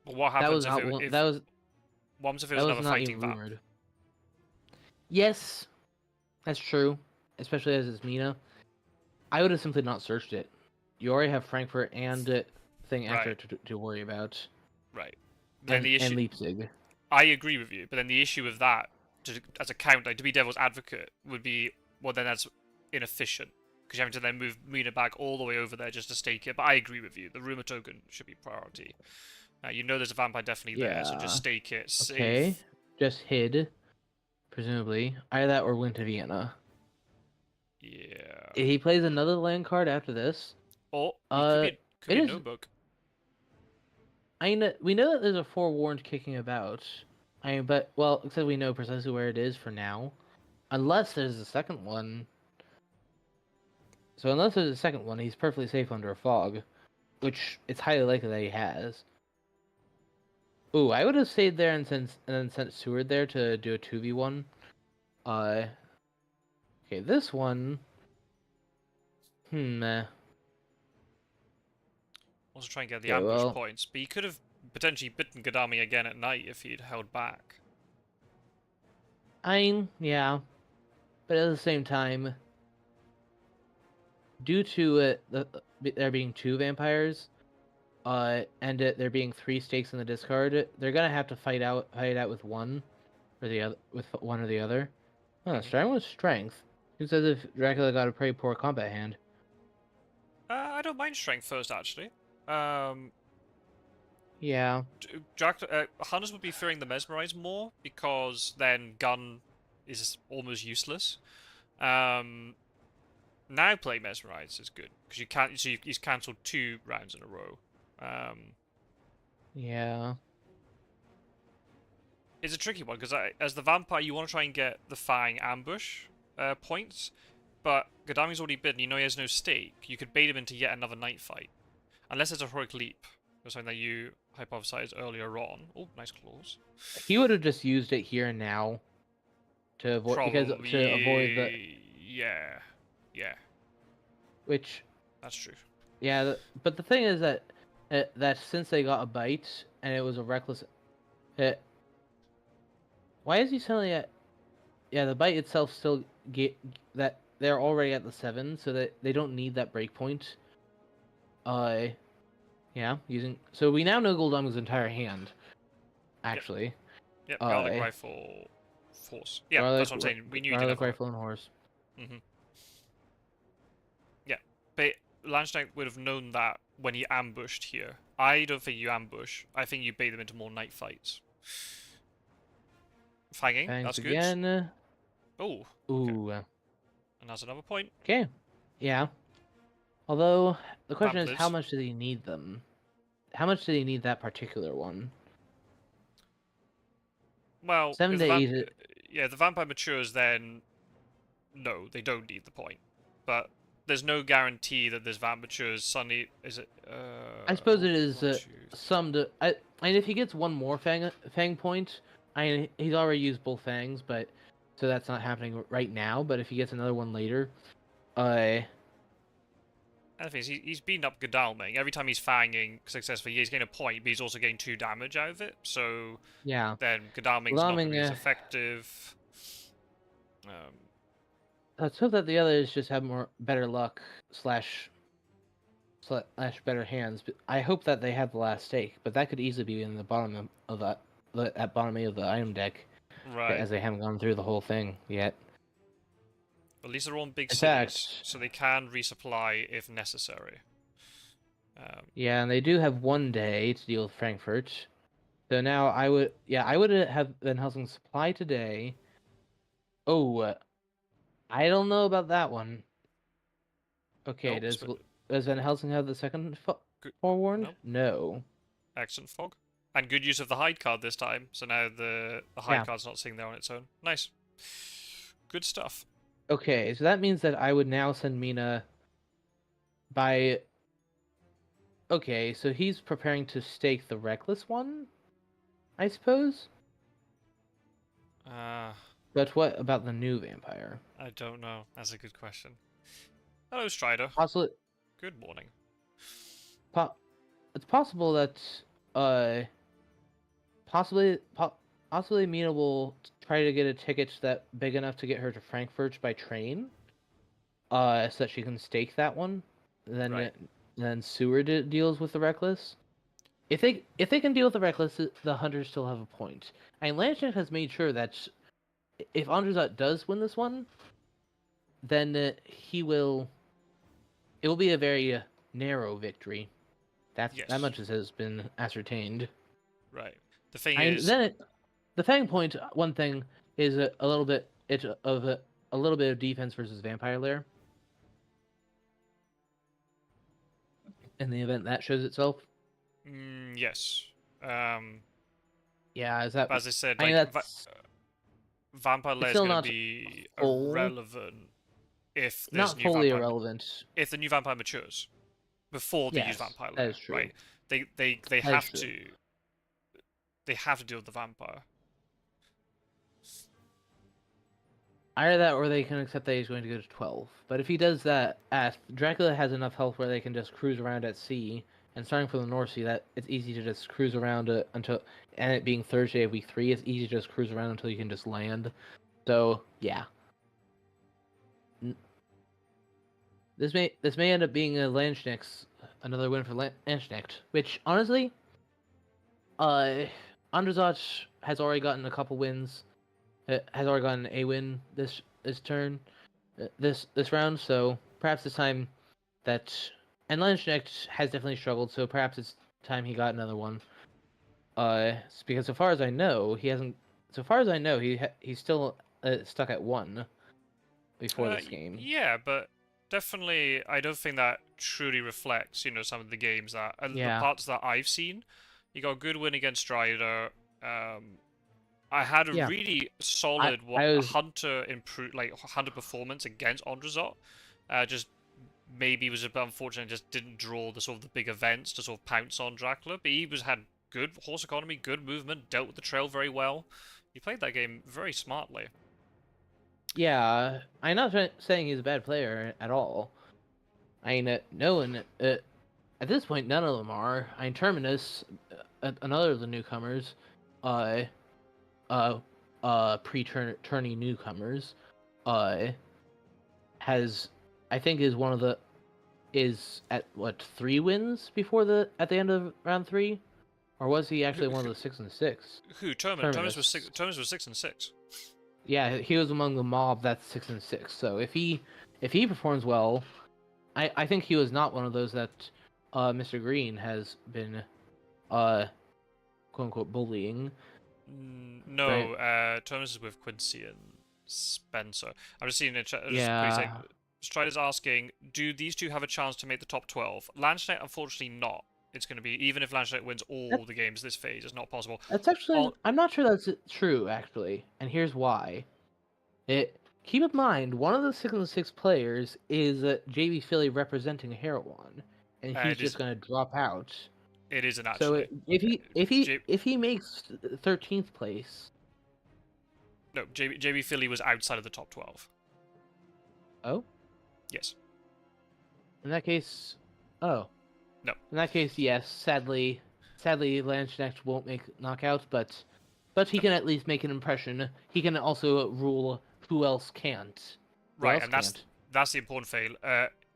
But what That happens was if not one. if what happens if it That was was another not fighting even vamp? rumored. Yes, that's true. Especially as it's Mina. I would have simply not searched it. You already have Frankfurt and thing after Right, to worry about, right. Then the and issue, Leipzig. I agree with you, but then the issue with that, as a counter, to be devil's advocate, would be, well, then that's inefficient. Because you're having to then move Mina back all the way over there just to stake it. But I agree with you. The rumor token should be priority. You know there's a vampire definitely there, so just Yeah. stake it, Okay. save. Just hid, presumably. Either that or went to Vienna. Yeah. If he plays another land card after this, Or he could be it a is. no book. We know that there's a forewarned kicking about. But well, except we know precisely where it is for now, unless there's a second one. So unless there's a second one, he's perfectly safe under a fog, which it's highly likely that he has. Ooh, I would have stayed there and then sent Seward there to do a 2v1. Uh, okay, this one. Eh. Also try and get the Okay, ambush well, points. But he could have potentially bitten Gadami again at night if he'd held back. yeah, but at the same time, due to there being two vampires, and there being three stakes in the discard, they're gonna have to fight it out with one or the other, with one or the other. Oh, starting with strength. Who says if Dracula got a pretty poor combat hand? I don't mind strength first, actually. Um, Yeah. Hunters would be fearing the mesmerize more because then gun is almost useless. Now play mesmerize is good because you can't. So he's cancelled 2 rounds in a row. Yeah. It's a tricky one because as the vampire, you want to try and get the Fang ambush points, but Gadami's already bitten. You know he has no stake. You could bait him into yet another night fight, unless it's a heroic leap or something that you hypothesized earlier on. Oh, nice claws. He would have just used it here and now to avoid Probably, to avoid the yeah, which that's true. yeah, but the thing is that since they got a bite and it was a reckless why is he selling it? Yeah, the bite itself still get that they're already at the 7, so that they don't need that breakpoint. Yeah, so we now know Golduma's entire hand. Actually, Yep, garlic rifle, force. Yeah, garlic, that's what I'm saying. We knew he did garlic have rifle and horse. Yeah, but Landsknecht would have known that when he ambushed here. I don't think you ambush. I think you bait them into more night fights. Fanging, Fangs that's again. good. Oh. Ooh. Okay. And that's another point. Okay. Yeah. Although the question Vamp is, lives. how much do they need them? How much do they need that particular one? Well, 7 to 8. Yeah, the vampire matures, then no, they don't need the point. But there's no guarantee that this vamp matures suddenly. Is it? I suppose it is one, two, summed. And if he gets one more fang point, he's already used both fangs, but so that's not happening right now. But if he gets another one later, and the thing is, he's beaten up Godalming. Every time he's fanging successfully, he's getting a point, but he's also getting 2 damage out of it. So yeah, then Godalming's not going to be as effective. let's hope that the others just have better luck slash better hands. But I hope that they have the last stake, but that could easily be in the bottom of at bottom of the item deck, Right. as they haven't gone through the whole thing yet. At least they're all in big In cities, fact, so they can resupply if necessary. yeah, and they do have 1 day to deal with Frankfurt. So now I would have been housing supply today. Oh, I don't know about that one. Okay, Nope. does Van Helsing have the second Good. forewarned? Nope. No. Excellent fog. And good use of the hide card this time. So now the hide Yeah. card's not sitting there on its own. Nice. Good stuff. Okay, so that means that I would now send Mina by. Okay, so he's preparing to stake the Reckless one, I suppose? But what about the new vampire? I don't know. That's a good question. Hello, Strider. Possibly, Good morning. it's possible that, uh, possibly Mina will try to get a ticket that big enough to get her to Frankfurt by train, so that she can stake that one. Then, Right. then Sewer deals with the Reckless. If they can deal with the Reckless, the Hunters still have a point. And Landsknecht has made sure that if AndreZot does win this one, then it will be a very narrow victory. That much has been ascertained. Right. The thing And is, then the Fang point. One thing is a little bit of defense versus Vampire Lair. In the event that shows itself. yes. Yeah, is that? As I said, I mean, like that's Vampire Lair is still going not to be full. irrelevant if there's Not new fully vampire, irrelevant. if the new vampire matures before they use Vampire Lair. That is true. Right? They have to. They have to deal with the vampire. Either that, or they can accept that he's going to go to 12. But if he does that, Dracula has enough health where they can just cruise around at sea. And starting from the North Sea, that it's easy to just cruise around until, and it being Thursday of week 3, it's easy to just cruise around until you can just land. So yeah, this may end up being a another win for Landsknecht, which honestly, AndreZot has already gotten a couple wins. Has already gotten a win this turn, this round. So perhaps it's time that, and Landsknecht has definitely struggled. So perhaps it's time he got another one. Because so far as I know, he hasn't. So far as I know, he's still stuck at 1 before this game. Yeah, but definitely, I don't think that truly reflects, some of the games that the parts that I've seen. You got a good win against Strider. I had a really solid hunter performance against AndreZot. Just maybe was a bit unfortunate, just didn't draw the sort of the big events to sort of pounce on Dracula. But he had good horse economy, good movement, dealt with the trail very well. He played that game very smartly. Yeah, I'm not saying he's a bad player at all. I mean, no one at this point, none of them are. I mean, Terminus, another of the newcomers, pre-tourney newcomers, has, I think, is at what 3 wins at the end of round 3, or was he actually one of the 6 and 6? Who Terminus was 6. Terminus was 6 and 6. Yeah, he was among the mob that's 6 and 6. So if he performs well, I think he was not one of those that Mr. Green has been quote unquote bullying. No, right. Terminus is with Quincy and Spencer. I'm just seeing in chat. Strider's asking, do these two have a chance to make the top 12? Landsknecht, unfortunately, not. It's going to be, even if Landsknecht wins all the games this phase, it's not possible. That's actually, I'm not sure that's true, actually. And here's why. Keep in mind, one of the 6 and 6 players is JB Philly representing Heroin, and he's just going to drop out. It isn't actually. So if he makes 13th place. No, JB Philly was outside of the top 12. Oh? Yes. In that case, oh. No. In that case, yes. Sadly, Landsknecht won't make knockouts, but he can at least make an impression. He can also rule who else can't. Right, and that's the important thing.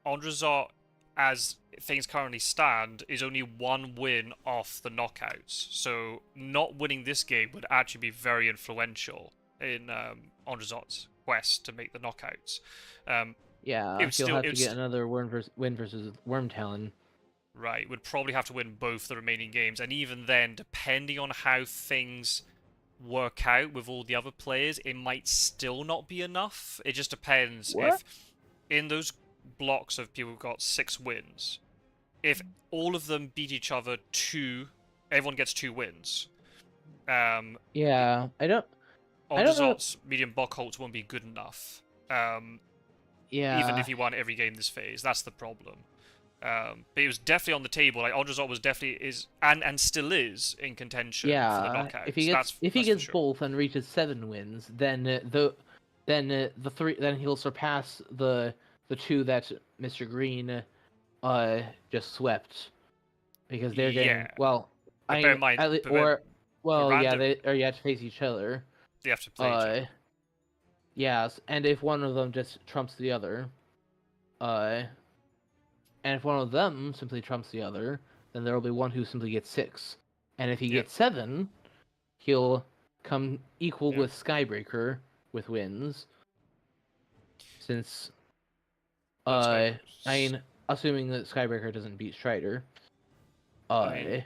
AndreZot, as things currently stand, is only 1 win off the knockouts. So not winning this game would actually be very influential in AndreZot's quest to make the knockouts. It Yeah, would he'll still, have to get another win versus Wormtalon. right, would probably have to win both the remaining games, and even then, depending on how things work out with all the other players, it might still not be enough. It just depends What? if in those blocks of people who've got 6 wins, if all of them beat each other everyone gets 2 wins. Yeah, I don't know. AndreZot's medium Buckholz won't be good enough. Even Yeah, if he won every game this phase, that's the problem. But it was definitely on the table. Like AndreZot was definitely and still is in contention for the yeah. knockouts. If he That's for gets sure. both and reaches 7 wins, then then he'll surpass the 2 that Mr. Green just swept, because they're getting, Yeah, well, but bear in mind, well, yeah, random they have to face each other. they have to play each other. Yes, and if one of them just trumps the other, uh, and if one of them simply trumps the other, then there will be one who simply gets 6. And if he Yep. gets 7, he'll come equal Yep. with Skybreaker with wins. Since, That's I Skybreaker. mean, assuming that Skybreaker doesn't beat Strider, I mean,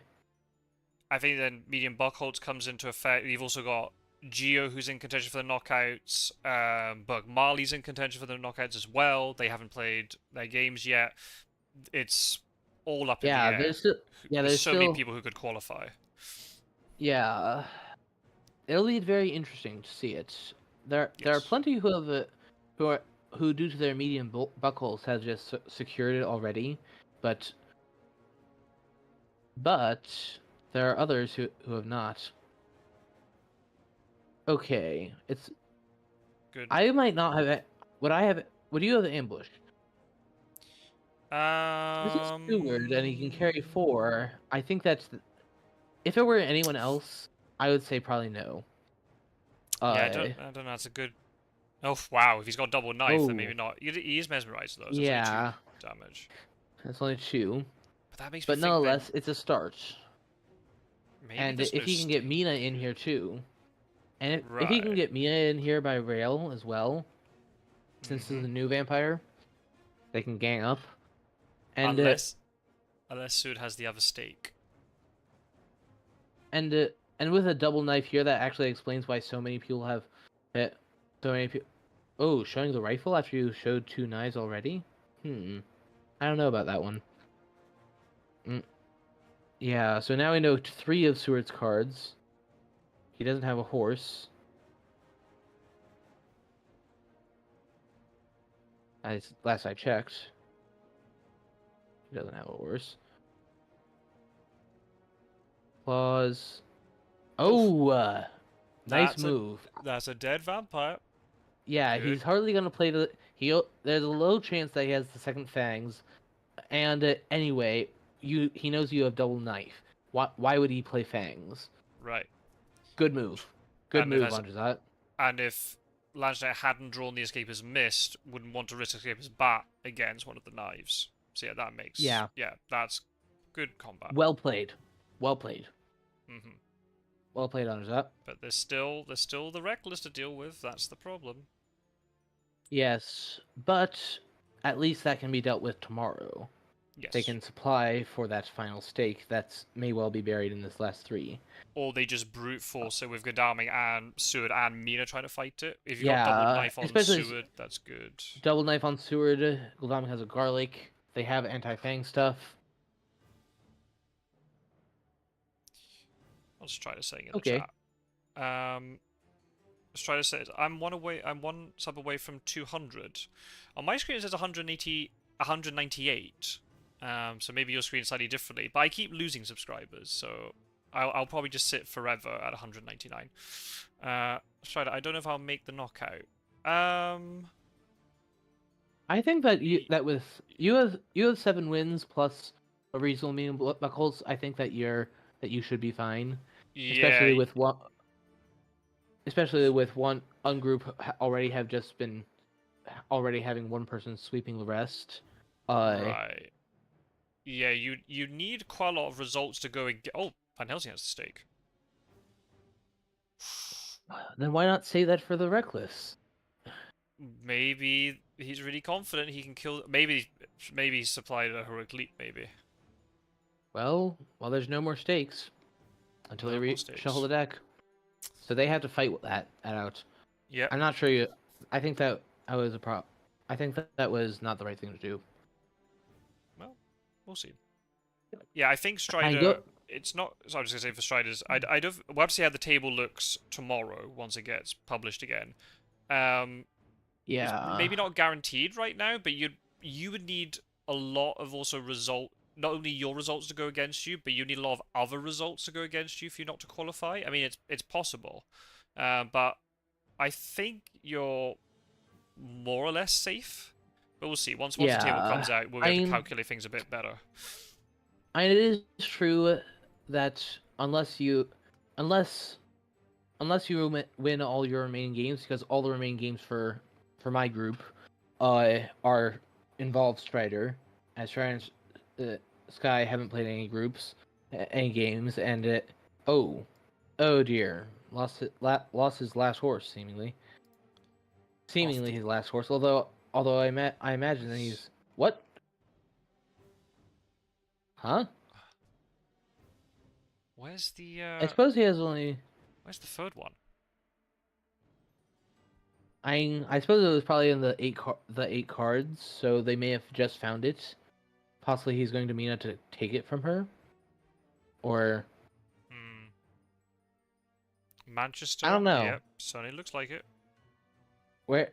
I think then medium Buckholz comes into effect. You've also got Geo, who's in contention for the knockouts. Bug Marley's in contention for the knockouts as well. They haven't played their games yet. It's all up in the yeah, air. There's there's so many still, people who could qualify. yeah, it'll be very interesting to see it. There are Yes. plenty who have who are who due to their medium buckles have just secured it already, but but there are others who have not. Okay, it's Good. I might not have it. Would I have? Would you have the ambush? This is Steward, and he can carry 4. I think that's if it were anyone else, I would say probably no. Yeah, Uh I don't know. That's a good. Oh wow! If he's got double knife, then maybe oh, not. He is mesmerized though, so it's only 2 yeah, damage. that's only 2, But that makes me but think then nonetheless, it's a start. maybe And there's if no he can get stake. Mina in here too, and if he can Right. get Mina in here by rail as well, since this is a new vampire, they can gang up. And Unless Sud has the other stake. and with a double knife here, that actually explains why so many people have hit. So many people. Oh, showing the rifle after you showed 2 knives already? I don't know about that one. Yeah, so now we know 3 of Seward's cards. He doesn't have a horse. As last I checked, he doesn't have a horse. Claws. Oof. Oh, nice That's move. a dead vampire. Yeah, Good. he's hardly gonna play the. There's a low chance that he has the second fangs, and anyway, he knows you have double knife. Why would he play fangs? Right. Good move. Good And if move, has AndreZot. and if Landsknecht hadn't drawn the Escaper's Mist, wouldn't want to risk Escaper's Bat against one of the knives. So yeah, that makes Yeah. that's good combat. Well played. Well played. hmm Well played, AndreZot. But there's still the Reckless to deal with. That's the problem. Yes, but at least that can be dealt with tomorrow. Yes. They can supply for that final stake that may well be buried in this last 3. Or they just brute force it with Godalming and Seward and Mina trying to fight it. If you Yeah, got double knife on especially Seward, that's good. double knife on Seward. Gul'dam has a garlic. They have anti-fang stuff. I'll just try to say in the Okay. chat. Let's try to say I'm one sub away from 200. On my screen it says 198. So maybe your screen is slightly differently. But I keep losing subscribers, so I'll probably just sit forever at 199. Let's try that. I don't know if I'll make the knockout. I think that with you have 7 wins plus a reasonable medium buckles. I think that you should be fine. Yeah. Especially with one group already having one person sweeping the rest. Right. Yeah, you need quite a lot of results to go and get. Oh, Van Helsing has a stake. Then why not say that for the Reckless? maybe he's really confident he can kill. Maybe he supplied a heroic leap. Maybe Well, there's no more stakes until no they more shuffle stakes. the deck. So they have to fight that out. Yep. I'm not sure you. I think that I was a prop. I think that was not the right thing to do. Well, we'll see. Yeah, I think I Strider. go. It's not. So I was gonna say for Striders. We'll have to see how the table looks tomorrow once it gets published again. It's Yeah. maybe not guaranteed right now, but you would need a lot of also result. Not only your results to go against you, but you need a lot of other results to go against you for you not to qualify. I mean, it's possible, but I think you're more or less safe. But we'll see. Once the table Yeah. comes out, we'll be I able to mean, calculate things a bit better. it is true that unless win all your remaining games, because all the remaining games for my group are involve Strider, as Strider and Sky haven't played any any games, and oh dear, lost his last horse Off seemingly the his last horse. Although I imagine that he's what? Huh? Where's the I suppose he has only. where's the third one? I suppose it was probably in the the 8 cards, so they may have just found it. Possibly he's going to Mina to take it from her, or Hmm. Manchester I don't one? know. Yep, certainly looks like it. Where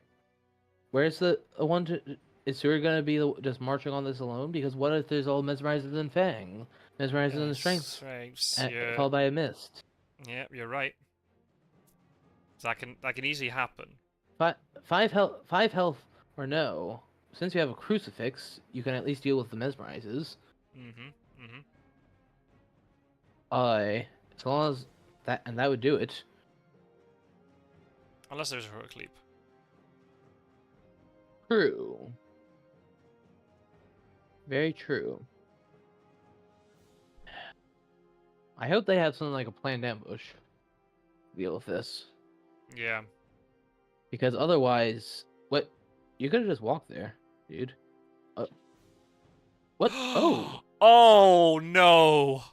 where's the one to? Is Suri gonna be just marching on this alone? Because what if there's all mesmerizes and Fang, mesmerizes and strength, Strengths. Yeah. followed by a mist. Yeah, you're right. That can easily happen. Five health or no. Since you have a crucifix, you can at least deal with the mesmerizes. Mhm. Mhm. As long as that would do it. Unless there's a heroic leap. True. Very true. I hope they have something like a planned ambush to deal with this. Yeah. Because otherwise, what? You could have just walked there, dude. What? Oh! Oh no.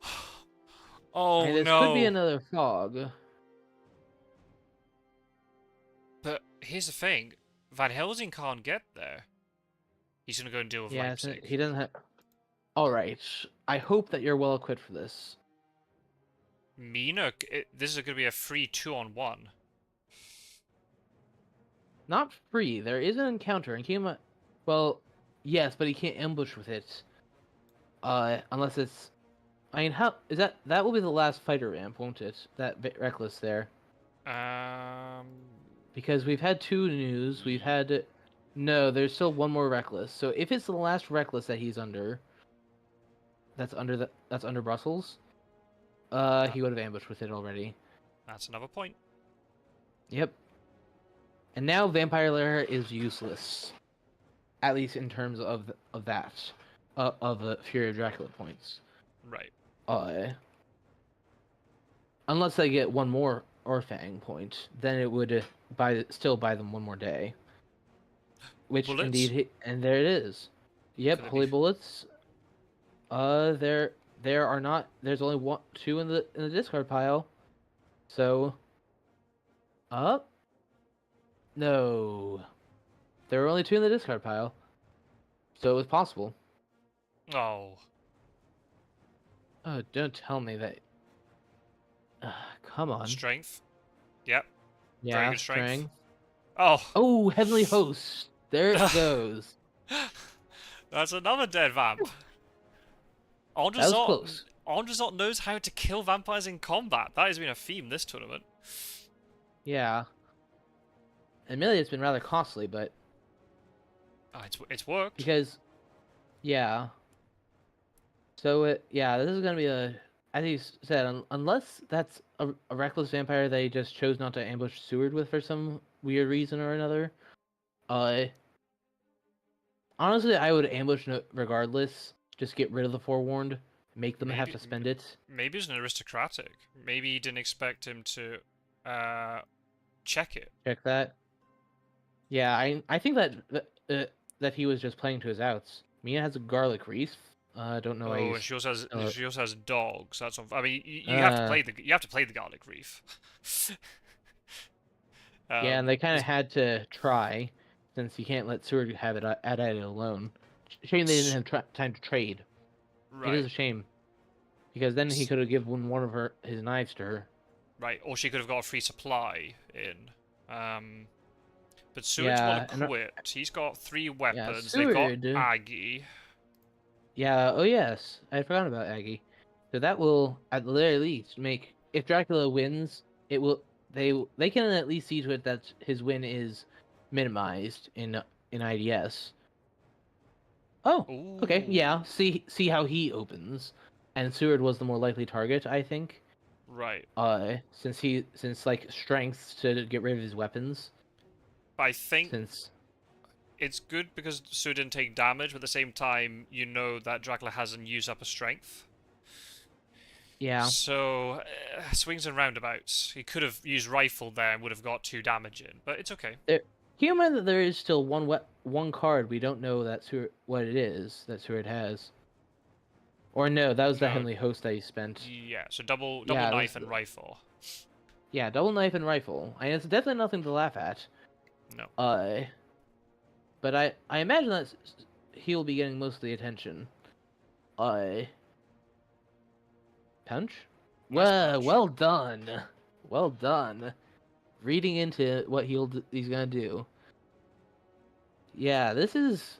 I mean, Oh this could be no. another fog. But here's the thing. Van Helsing can't get there. He's gonna go and deal with Yeah, Leipzig. he doesn't have. Alright. I hope that you're well equipped for this. Mina, this is gonna be a free 2-on-1. Not free. There is an encounter, and Kima. Well, yes, but he can't ambush with it. Unless it's. I mean, how is that? That will be the last fighter ramp, won't it? That reckless there. Um. Because we've had 2 news. We've had. No, there's still one more reckless. So if it's the last reckless that he's under, that's under Brussels. He would have ambushed with it already. That's another point. Yep. And now Vampire Lair is useless, at least in terms of that, of the Fury of Dracula points. Right. Unless they get one more Orfang point, then it would still buy them one more day. Which Bullets? indeed, and there it is. Yep, Could it holy be? bullets. There are not. There's only 2 in the discard pile. So, up. No, there were only 2 in the discard pile. So it was possible. Oh. Oh, don't tell me that. Come on. Strength. Yep. Yeah, Very good strength. strength. Oh. Oh, Heavenly Host. There it goes. That's another dead vamp. That was close. AndreZot knows how to kill vampires in combat. That has been a theme this tournament. Yeah. Admittedly, it's been rather costly, but Oh, it's worked. because, yeah. So yeah, this is gonna be as you said, unless that's a reckless vampire they just chose not to ambush Seward with for some weird reason or another. Honestly, I would ambush regardless. Just get rid of the forewarned, make them have to spend it. Maybe it's an aristocratic. Maybe he didn't expect him to check it. Check that. Yeah, I think that he was just playing to his outs. Mina has a garlic reef. I don't know why Oh, and he's. she also has dogs. That's on. I mean, you have to Uh, play the garlic reef. yeah, and they kind of 'Cause had to try, since you can't let Seward have it at it alone. Shame they didn't have time to trade. It is right, a shame because then he S- could have given one of his knives to her. right, or she could have got a free supply in. Um, but Seward's well Yeah, and equipped. He's got 3 yeah, weapons. They've got Seward. Aggie. Yeah, oh yes, I had forgotten about Aggie. So that will, at the very least, make if Dracula wins, it will they can at least see to it that his win is minimized in IDS. Oh, okay, Ooh, yeah. See how he opens, and Seward was the more likely target, I think. right. Since like strengths to get rid of his weapons. But I think Since it's good because Seward didn't take damage, but at the same time, you know that Dracula hasn't used up a strength. yeah, So, swings and roundabouts. He could have used rifle there and would have got 2 damage in, but it's okay. there. Keep in mind that there is still one card we don't know that Seward what it is that Seward has. Or no, that was the No, Heavenly Host that he spent. yeah, so double Yeah, knife and rifle. yeah, double knife and rifle. And it's definitely nothing to laugh at. No. Uh, but I imagine that he'll be getting most of the attention. Uh, punch. Nice punch. Well done, well done. Reading into what he's gonna do. Yeah, this is.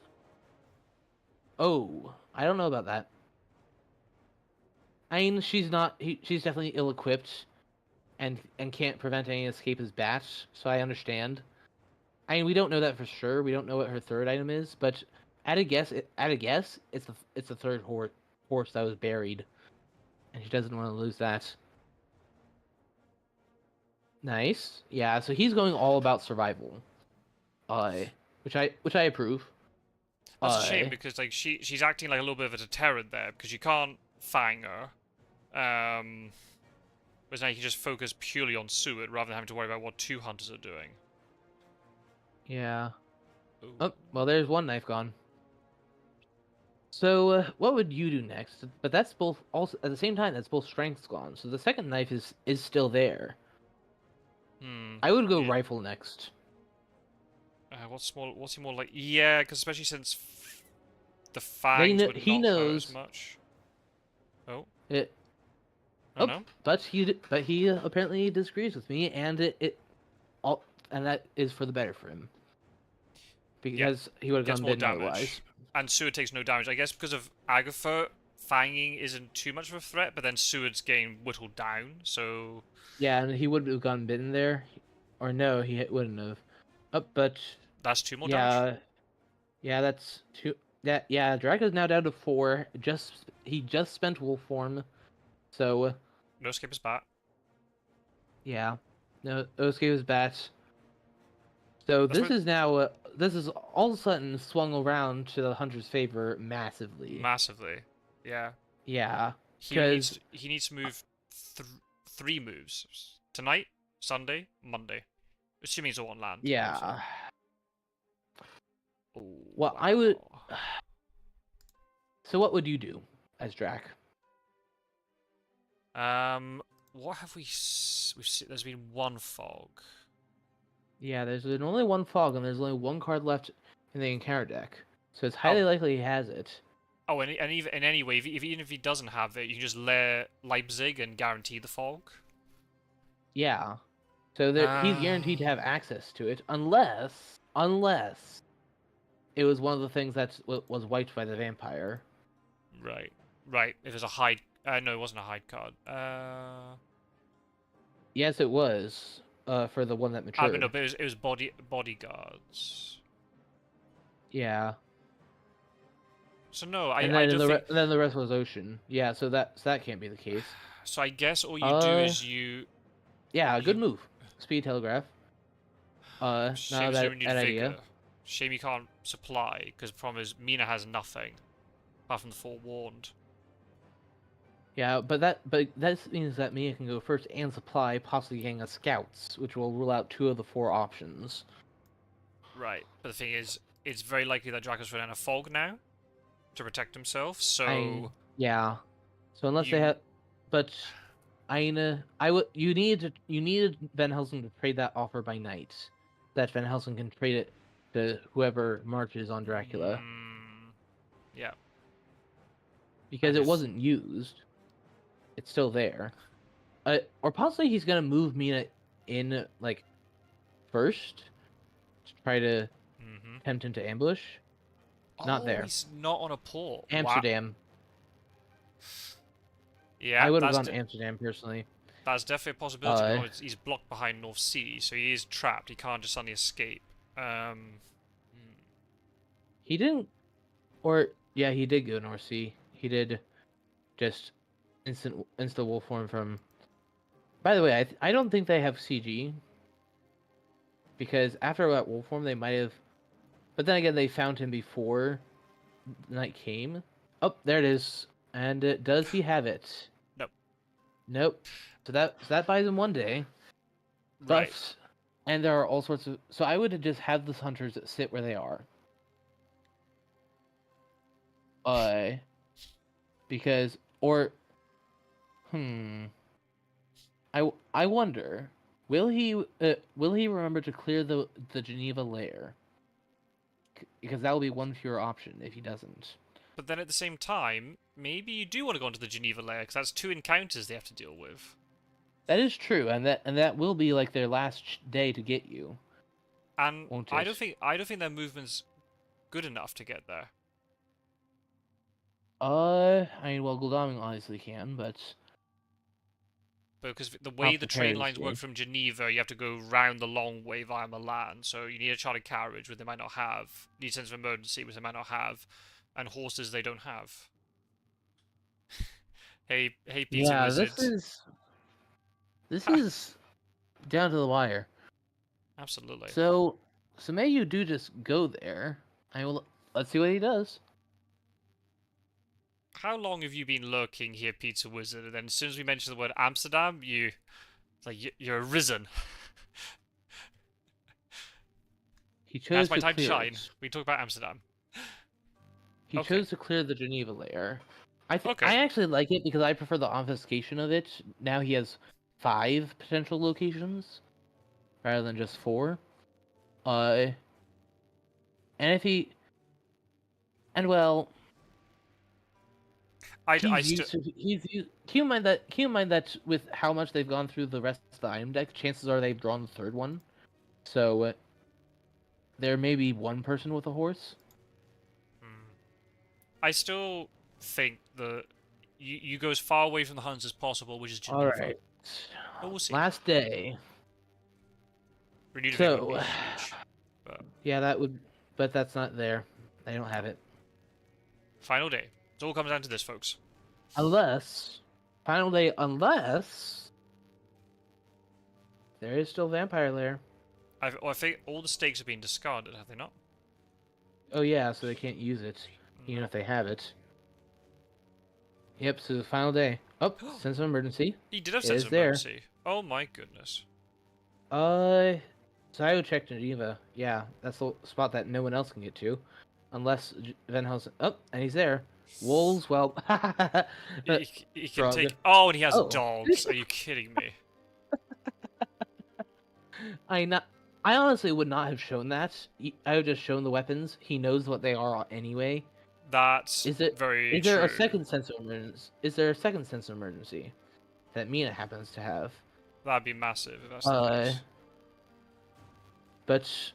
Oh, I don't know about that. I mean, she's not. She's definitely ill-equipped, and can't prevent any escape as bats. So I understand. I mean, we don't know that for sure. We don't know what her third item is, but it's the third horse that was buried, and she doesn't want to lose that. Nice, yeah. So he's going all about survival, uh, which I approve. That's a shame Uh, because like she's acting like a little bit of a deterrent there because you can't fang her. Whereas now you can just focus purely on Seward rather than having to worry about what 2 hunters are doing. yeah. Ooh. Oh, well, there's one knife gone. So, what would you do next? But that's both also at the same time. That's both strengths gone. So the second knife is still there. Hmm. I would go Yeah. rifle next. What's he more like? Yeah, because especially since the fangs would He not hurt as knows much. Oh. it. Oh Oh, no. but he apparently disagrees with me, and all and that is for the better for him Yeah. because he would have Gets gone more bitten otherwise. damage. And Seward takes no damage. I guess because of Agatha, fanging isn't too much of a threat, but then Seward's getting whittled down, so Yeah, and he would have gone bitten there, or no, he wouldn't have. Oh, but that's 2 more damage. yeah, yeah, that's two. That yeah, Dracula's now down to 4. He just spent wolf form, so No escape is back. yeah, no, Osuke was bat. So That's this what is now this is all of a sudden swung around to the hunter's favor massively. massively. Yeah. Yeah, because He needs to move 3 moves tonight, Sunday, Monday, assuming it's all on land. yeah. Oh, Well, I would. wow. So what would you do as Drac? What have we've seen? There's been 1 fog. Yeah, there's been only one fog, and there's only one card left in the encounter deck, so it's Oh, highly likely he has it. oh, and even in any way, even if he doesn't have it, you can just lair Leipzig and guarantee the fog. Yeah, so he's guaranteed to have access to it, unless it was one of the things that was wiped by the vampire. Right, right. If there's a hide, no, it wasn't a hide card. Yes, it was. For the one that But matured. no, but it was bodyguards. Yeah, So no, and I then don't think. then the rest was ocean. Yeah, so that can't be the case. So I guess all you do is Yeah, good you move. Speed telegraph. Now shame that you need idea. vigor. Shame you can't supply because the problem is Mina has nothing apart from the forewarned. Yeah, but that means that Mia can go first and supply, possibly getting a scouts, which will rule out 2 of the 4 options. Right, but the thing is, it's very likely that Dracula's running a fog now to protect himself. I So yeah. So unless they you, have, but I would you needed Van Helsing to trade that offer by night, that Van Helsing can trade it to whoever marches on Dracula yeah, because and it if wasn't used. It's still there. Or possibly he's gonna move Mina in like first to try to tempt him to ambush. Not oh, there. he's not on a port. Wow. Amsterdam. Yeah, I would have gone to Amsterdam personally. that's definitely a possibility. But Uh, no, he's blocked behind North Sea, so he is trapped. He can't just suddenly escape. Hmm. he didn't, or yeah, he did go North Sea. He did just instant wolf form from. By the way, I don't think they have CG because after that wolf form they might have, but then again they found him before the night came. Oh, there it is. And does he have it? Nope. Nope. So that buys him 1 day. Right. But and there are all sorts of. So I would just have the hunters sit where they are. Because hmm. I wonder, will he remember to clear the Geneva layer? Because that will be one fewer option if he doesn't. But then at the same time, maybe you do want to go into the Geneva layer because that's 2 encounters they have to deal with. That is true, and that will be like their last day to get you. And Won't I it? don't think their movement's good enough to get there. I mean, well, Gul'daming obviously can, but Because the way not the for train Paris lines work Day. from Geneva, you have to go round the long way via Milan. So you need a chartered carriage, which they might not have. You need a sense of emergency, which they might not have. And horses they don't have. Hey, Pizza Yeah, Wizard. this is down to the wire. Absolutely. So may you do just go there. Let's see what he does. How long have you been lurking here, Pizza Wizard? And then as soon as we mention the word Amsterdam, you're risen. He That's chose my to time to clear shine. it. We talk about Amsterdam. He Okay. chose to clear the Geneva layer. Okay. I actually like it because I prefer the obfuscation of it. Now he has 5 potential locations rather than just 4. And if he and well, I he's still. used to keep in mind that with how much they've gone through the rest of the item deck, chances are they've drawn the 3rd one. So there may be one person with a horse. I still think that you go as far away from the Huns as possible, which is All Geneva. right. But we'll see. Last day. Renewed Event would be So huge. But yeah, that would, but that's not there. They don't have it. final day. It all comes down to this, folks. Unless final day, unless there is still Vampire Lair. I think all the stakes have been discarded, have they not? Oh yeah, so they can't use it, even if they have it. Yep. So the final day. Oh, sense of emergency. He did have It sense is of there. emergency. Oh my goodness. So I would check Geneva. Yeah, that's the spot that no one else can get to, unless Van Helsing. Oh, and he's there. Wolves. Well, He can frog. take. Oh, and he has Oh. dogs. Are you kidding me? I honestly would not have shown that. I would just shown the weapons. He knows what they are anyway. That's Is there very a true. second sense of emergency? Is there a second sense of emergency that Mina happens to have? That'd be massive if that's the case. But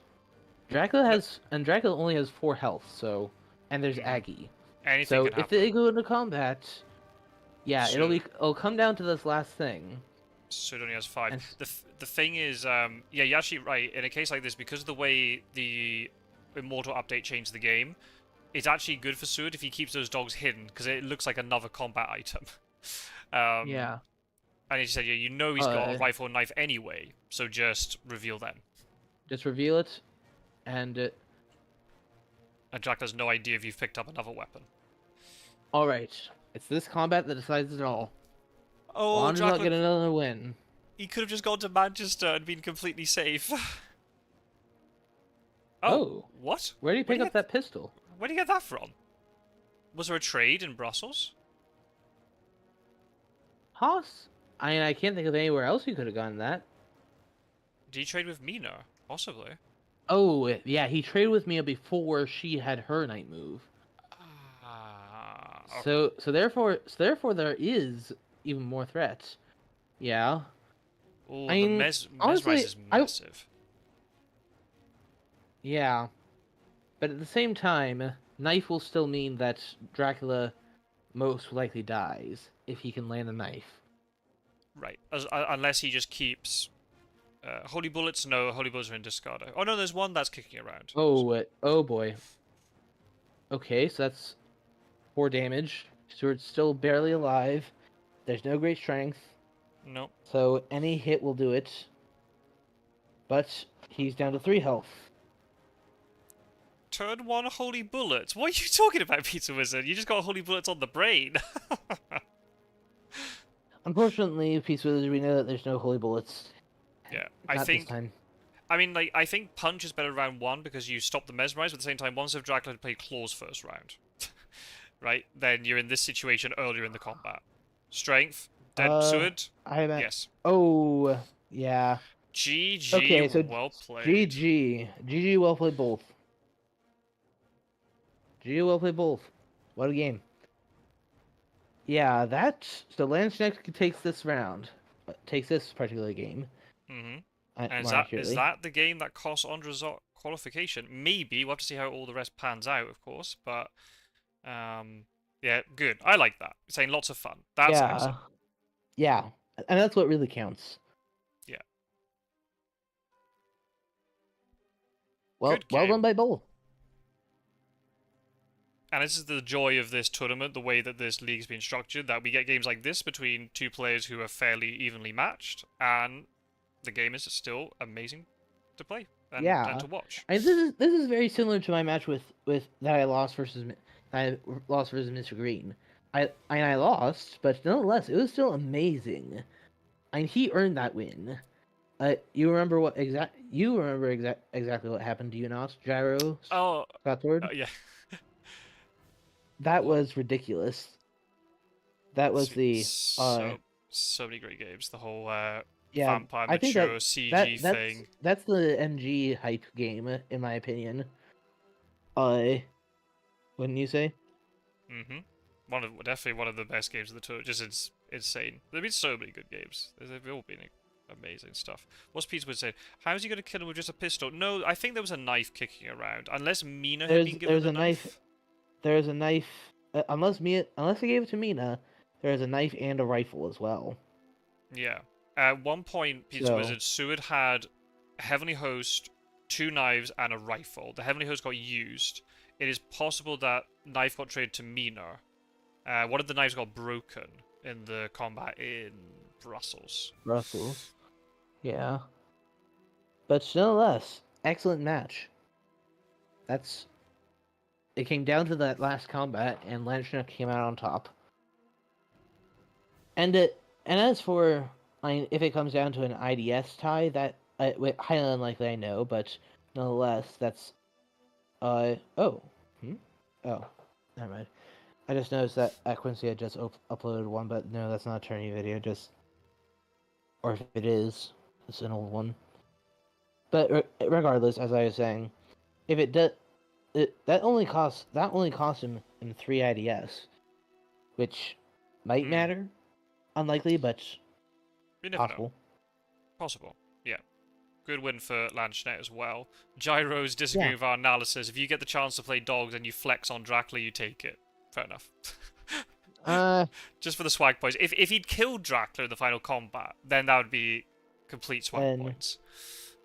Dracula only has 4 health, so and there's Aggie. Anything So can happen. if they go into combat, yeah, So- it'll come down to this last thing. So it only has 5. And The thing is, yeah, you're actually right. In a case like this, because of the way the Immortal update changed the game, it's actually good for Sud if he keeps those dogs hidden, because it looks like another combat item. yeah. And he said, yeah, you know he's got a rifle and knife anyway, so just reveal them. Just reveal it, and And Jack has no idea if you've picked up another weapon. all right. It's this combat that decides it all. Oh, Wander's not get another win. He could have just gone to Manchester and been completely safe. Oh, what? where do you Where pick up that pistol? Where do you get that from? Was there a trade in Brussels? Haas? I can't think of anywhere else you could have gotten that. Did you trade with Mina? Possibly. Oh, yeah, he traded with me before she had her night move. Ah, okay. So therefore there is even more threats. Yeah. Oh, I the mean, mesmerize honestly, is massive. yeah, but at the same time, knife will still mean that Dracula most likely dies if he can land a knife. Right. Unless he just keeps holy bullets. No, holy bullets are in discardo. Oh no, there's one that's kicking around. Oh boy. Okay, so that's 4 damage. Stuart's still barely alive. There's no great strength, No. so any hit will do it. But he's down to 3 health. Turn one holy bullets. What are you talking about, Peter Wizard? You just got holy bullets on the brain. Unfortunately, Peace Wizard, we know that there's no holy bullets. Yeah, Not this time. I mean, like, I think punch is better round one because you stop the mesmerize, but at the same time, once if Dracula had played claws first round, right? Then you're in this situation earlier in the combat. Strength, dead Seward. I meant. Yes. Oh, yeah. GG, Okay, so well played. GG, well played both. GG, well played both. What a game. Yeah, so Landsknecht takes this round, takes this particular game. Mm-hmm. And is that the game that cost AndreZot qualification? Maybe. We'll have to see how all the rest pans out, of course. But, yeah, good. I like that. Saying lots of fun. That's excellent. Yeah, and that's what really counts. Yeah. Well done by both. And this is the joy of this tournament, the way that this league's been structured, that we get games like this between two players who are fairly evenly matched, and the game is still amazing to play and to watch. This is very similar to my match with that I lost versus Mr. Green. I lost, but nonetheless, it was still amazing. And he earned that win. You remember exactly what happened, do you not? Gyro. Oh, yeah. That was ridiculous. That was the so many great games. The whole vampire I think mature CG thing. That's the MG hype game, in my opinion. Wouldn't you say? Mm-hmm. Definitely one of the best games of the tour. Just insane. There've been so many good games. They've all been amazing stuff. What's Peter would say? How is he going to kill him with just a pistol? No, I think there was a knife kicking around. Unless Mina had been given a knife. There's a knife. Unless they gave it to Mina, there's a knife and a rifle as well. Yeah. At one point, Peter Wizard, Seward had Heavenly Host, 2 knives, and a rifle. The Heavenly Host got used. It is possible that knife got traded to Mina. One of the knives got broken in the combat in Brussels. Yeah. But nonetheless, excellent match. It came down to that last combat, and Landsknecht came out on top. And as for, if it comes down to an IDS tie, that highly unlikely, I know, but nonetheless, that's never mind. I just noticed that Quincy had just uploaded one, but no, that's not a tourney video. Or if it is, it's an old one. But regardless, as I was saying, if it does. That only cost him in 3 IDS, which might matter. Unlikely, but possible. Possible, yeah. Good win for Landsknecht as well. Gyro's disagreeing with our analysis. If you get the chance to play dogs and you flex on Dracula, you take it. Fair enough. Just for the swag points. If he'd killed Dracula in the final combat, then that would be complete swag points.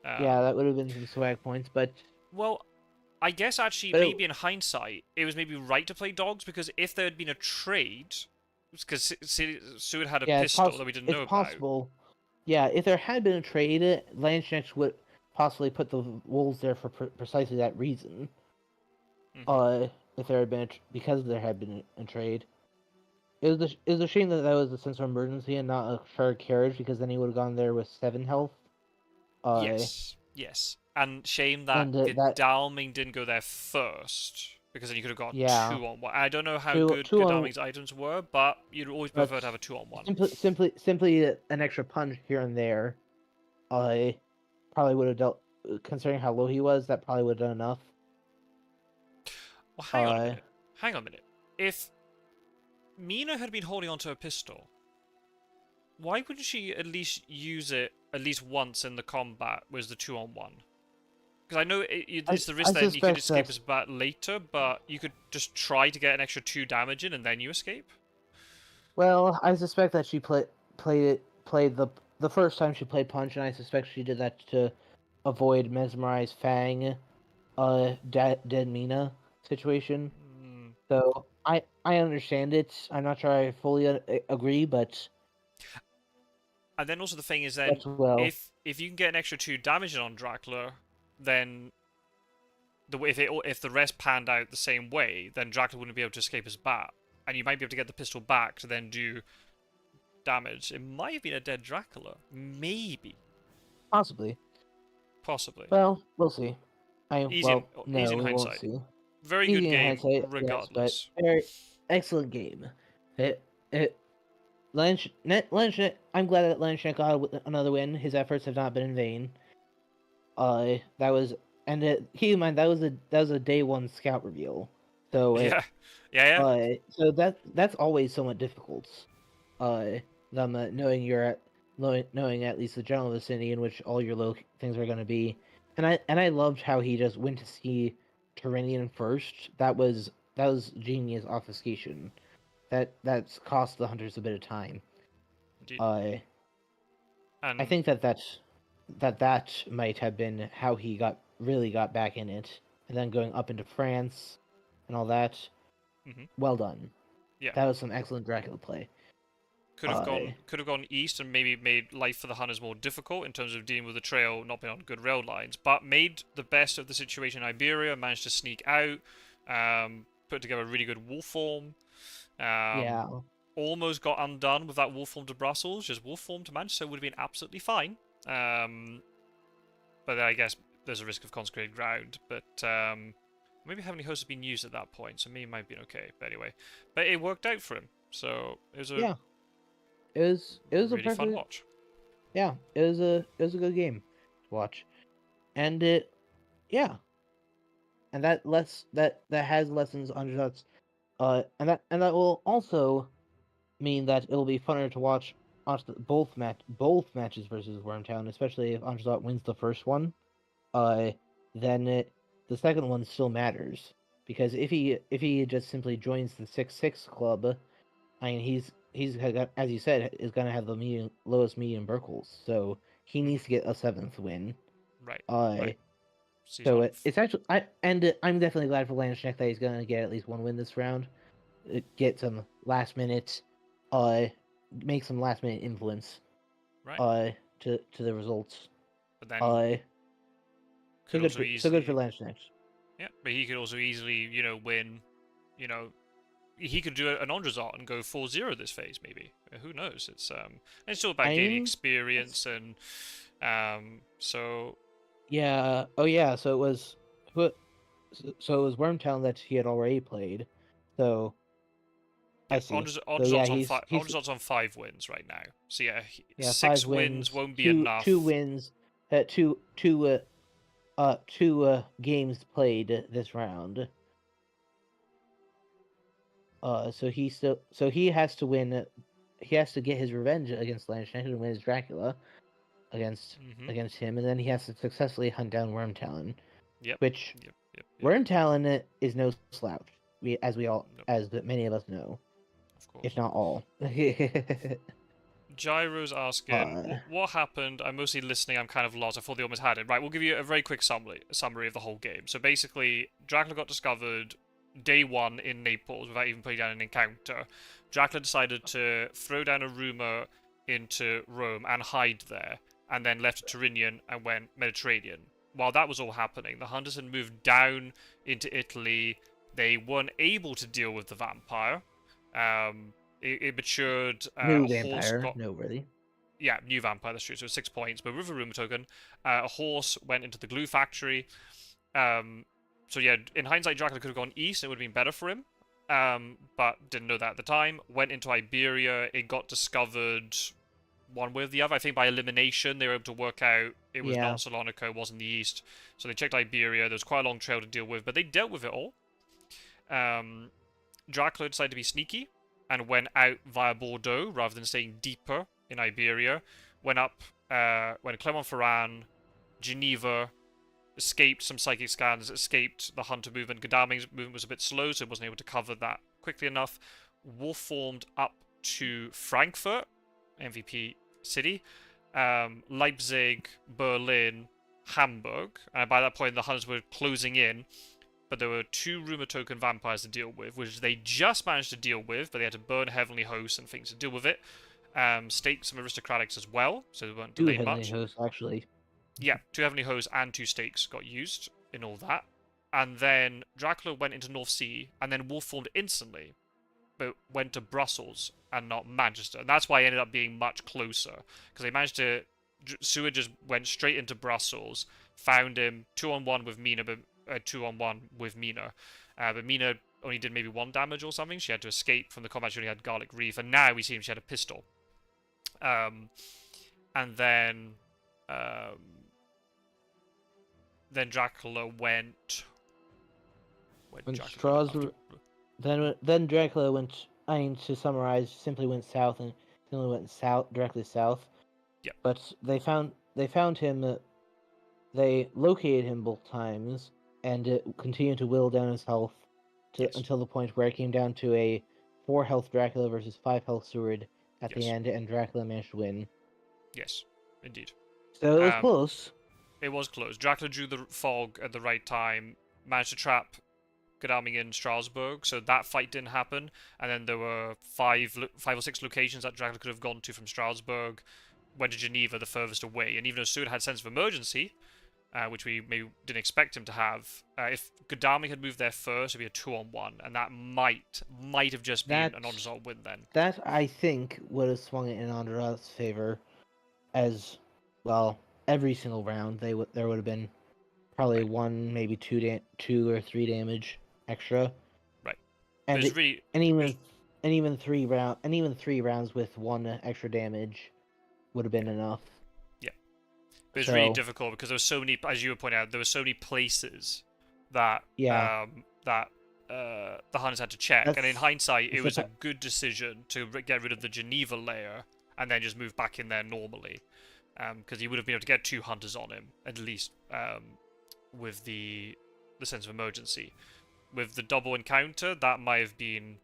That would have been some swag points, but... Well, I guess actually, maybe in hindsight, it was maybe right to play dogs, because if there had been a trade, because Seward had a pistol that we didn't know about. It's possible. Yeah, if there had been a trade, Landsknecht would possibly put the wolves there for precisely that reason. If there had been because there had been a trade. It was a shame that was a sense of emergency and not a shared carriage, because then he would have gone there with 7 health. Yes. And shame that and that Godalming didn't go there first, because then you could have got yeah, 2-on-1. I don't know how two good two on Godalming's items were, but you'd always but prefer to have a 2-on-1. simply an extra punch here and there. I probably would have dealt, considering how low he was. That probably would have done enough. Well, hang on a minute. Hang on a minute. If Mina had been holding onto a pistol, why wouldn't she at least use it at least once in the combat with the 2-on-1? Because I know it's the risk I that you could suspect escape that. as bat later, but you could just try to get an extra 2 damage in and then you escape. Well, I suspect that she played the first time she played Punch, and I suspect she did that to avoid Mesmerize Fang, dead Mina situation. Mm. So I understand it. I'm not sure I fully agree, but And then also the thing is then, that's well if you can get an extra 2 damage in on Dracula, then if the rest panned out the same way, then Dracula wouldn't be able to escape his bat, and you might be able to get the pistol back to then do damage. It might have been a dead Dracula, maybe, possibly. possibly. Well, we'll see. Easy Well, easy no, in we won't hindsight. see. Very good Easy in game, hindsight, yes, but regardless. very excellent game. It Landsknecht, I'm glad that Landsknecht got another win. His efforts have not been in vain. That was, and keep in mind that was a day one scout reveal. So so that's always somewhat difficult. Them knowing at least the general vicinity in which all your low things are going to be, and I loved how he just went to see Terranian first. That was genius obfuscation. That's cost the hunters a bit of time. I think that might have been how he really got back in it, and then going up into France, and all that. Mm-hmm. Well done. Yeah, that was some excellent Dracula play. could have gone east and maybe made life for the hunters more difficult in terms of dealing with the trail not being on good rail lines, but made the best of the situation in Iberia, managed to sneak out, put together a really good wolf form. Yeah. Almost got undone with that wolf form to Brussels. Just wolf form to Manchester would have been absolutely fine. But then I guess there's a risk of consecrated ground. But maybe Heavenly Host had been used at that point, so maybe it might have been okay. But anyway, but it worked out for him. So it was a it was really a fun watch. Yeah, it was a good game to watch, and and that has lessons under that, and that will also mean that it'll be funner to watch both matches versus Wormtown, especially if AndreZot wins the first one. Then the second one still matters, because if he just simply joins the 6-6 club, I mean he's as you said is gonna have the lowest median Burkles, so he needs to get a 7th win. Right. Right. So it's actually I'm definitely glad for Landsknecht that he's gonna get at least one win this round. Get some last minute, make some last minute influence, right. To the results. But then so good for Landsknecht. Yeah, but he could also easily, win. He could do an AndreZot and go 4-0 this phase, maybe. Who knows? It's all about gaining experience and so. Yeah. Oh yeah. So it was Wormtown that he had already played. So I see. AndreZot's on 5 wins right now. So yeah, 6 wins won't be enough. 2 wins. Two games played this round. So he has to win. He has to get his revenge against Landsknecht and win his Dracula against him, and then he has to successfully hunt down Wormtalon. Yep. Which Yep. Wormtalon is no slouch. As many of us know, of course, if not all. Gyro's asking, what happened? I'm mostly listening, I'm kind of lost. I thought they almost had it. Right, we'll give you a very quick summary of the whole game. So basically, Dracula got discovered day 1 in Naples without even putting down an encounter. Dracula decided to throw down a rumour into Rome and hide there, and then left Tyrrhenian and went Mediterranean. While that was all happening, the hunters had moved down into Italy. They weren't able to deal with the vampire. It matured. New vampire, no, really. Yeah, new vampire, that's true. So 6 points, but with a rumor token. A horse went into the glue factory. So yeah, in hindsight, Dracula could have gone east. It would have been better for him. But didn't know that at the time. Went into Iberia. It got discovered one way or the other. I think by elimination, they were able to work out it was not Salonica, it wasn't the east. So they checked Iberia. There was quite a long trail to deal with, but they dealt with it all. Dracula decided to be sneaky and went out via Bordeaux rather than staying deeper in Iberia. Went to Clermont-Ferrand, Geneva, escaped some psychic scans, escaped the hunter movement. Godalming's movement was a bit slow, so it wasn't able to cover that quickly enough. Wolf formed up to Frankfurt, MVP city, Leipzig, Berlin, Hamburg. And by that point, the hunters were closing in. But there were 2 rumor token vampires to deal with, which they just managed to deal with, but they had to burn Heavenly Hosts and things to deal with it. Stake some aristocratics as well, so they weren't delayed much. 2 Heavenly Hosts, actually. Yeah, 2 Heavenly Hosts and 2 stakes got used in all that. And then Dracula went into North Sea, and then Wolf formed instantly, but went to Brussels and not Manchester. And that's why it ended up being much closer, because they managed to... Seward just went straight into Brussels, found him 2-on-1 with Mina, but 2-on-1 with Mina. But Mina only did maybe 1 damage or something. She had to escape from the combat. She only had Garlic Reef, and now we see she had a pistol. And then Dracula went. Then Dracula went. I mean, to summarize, simply went south and directly south. Yeah. But they found him. They located him both times and continued to whittle down his health until the point where it came down to a 4 health Dracula versus 5 health Seward at the end, and Dracula managed to win. Yes, indeed. So it was close. It was close. Dracula drew the fog at the right time, managed to trap Godalming in Strasbourg, so that fight didn't happen. And then there were 5 or 6 locations that Dracula could have gone to from Strasbourg. Went to Geneva, the furthest away. And even though Seward had sense of emergency, which we maybe didn't expect him to have, if Godalming had moved there first, it'd be a 2-on-1, and that might have just been an AndreZot win then. That, I think, would have swung it in AndreZot's favor, as, well, every single round there would have been probably 1, maybe 2 or 3 damage extra. Right. And even 3 rounds with 1 extra damage would have been enough. Yeah. But it's really difficult because there were so many, as you were pointing out, there were so many places that the hunters had to check. And in hindsight, it was a good decision to get rid of the Geneva layer and then just move back in there normally. Because he would have been able to get 2 hunters on him, at least, with the sense of emergency. With the double encounter, that might have been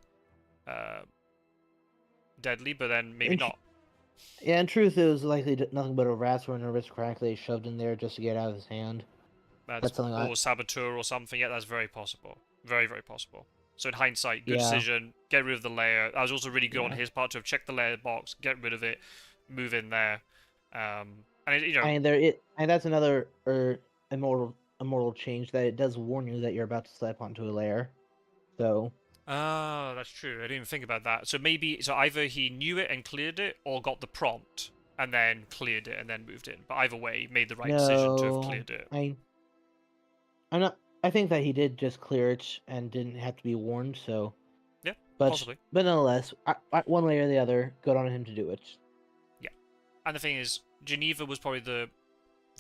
deadly, but then maybe not. Yeah, in truth, it was likely nothing but a rat or an aristocrat they shoved in there just to get out of his hand. Or saboteur or something. Yeah, that's very possible. Very, very possible. So in hindsight, good decision. Get rid of the layer. That was also really good on his part to have checked the layer box, get rid of it, move in there. And that's another immortal change, that it does warn you that you're about to step onto a layer. So. Ah, that's true. I didn't even think about that. So either he knew it and cleared it, or got the prompt and then cleared it and then moved in. But either way, he made the right decision to have cleared it. I think that he did just clear it and didn't have to be warned. So. Yeah, but, possibly. But nonetheless, one way or the other, good on him to do it. Yeah, and the thing is, Geneva was probably the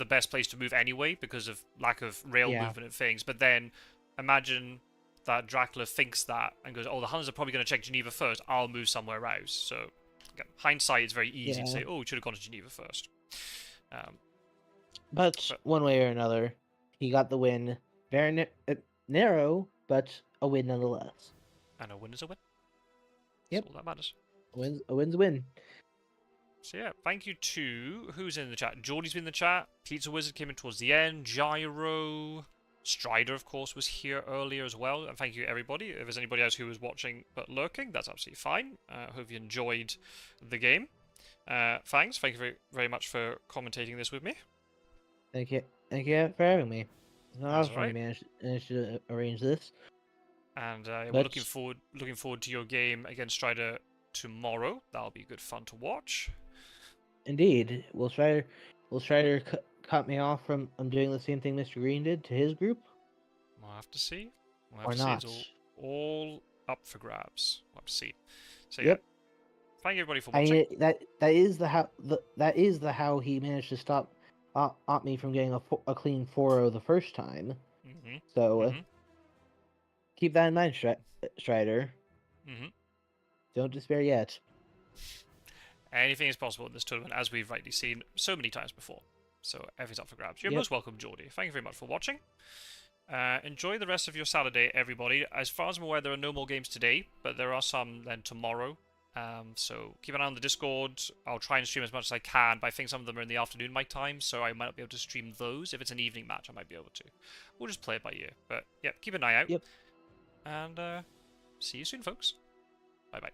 best place to move anyway because of lack of rail movement and things. But then imagine that Dracula thinks that and goes, oh, the hunters are probably going to check Geneva first. I'll move somewhere else. So, again, hindsight, it's very easy to say, oh, we should have gone to Geneva first. But one way or another, he got the win. Very narrow, but a win nonetheless. And a win is a win. Yep. That's all that matters. A win's a win. So yeah, thank you to who's in the chat. Geordie's been in the chat. Pizza Wizard came in towards the end. Gyro. Strider, of course, was here earlier as well. And thank you, everybody. If there's anybody else who was watching but lurking, that's absolutely fine. Hope you enjoyed the game. Thanks. Thank you very, very much for commentating this with me. Thank you. Thank you for having me. I was trying to manage to arrange this. And we're looking forward to your game against Strider tomorrow. That'll be good fun to watch. Indeed, will Strider cut me off from doing the same thing Mr. Green did to his group, We'll have to see. We'll have or to see. It's not? all up for grabs. We'll have to see. So yeah, Yep. thank you everybody for I watching. mean, that is the how he managed to stop me from getting a clean 4-0 the first time. Mm-hmm. So Mm-hmm. keep that in mind, Strider. Mm-hmm. Don't despair yet. Anything is possible in this tournament, as we've rightly seen so many times before. So everything's up for grabs. You're Yep. most welcome, Geordie. Thank you very much for watching. Enjoy the rest of your Saturday, everybody. As far as I'm aware, there are no more games today, but there are some then tomorrow. So keep an eye on the Discord. I'll try and stream as much as I can, but I think some of them are in the afternoon my time, so I might not be able to stream those. If it's an evening match, I might be able to. We'll just play it by ear. But yeah, keep an eye out. Yep. And see you soon, folks. Bye-bye.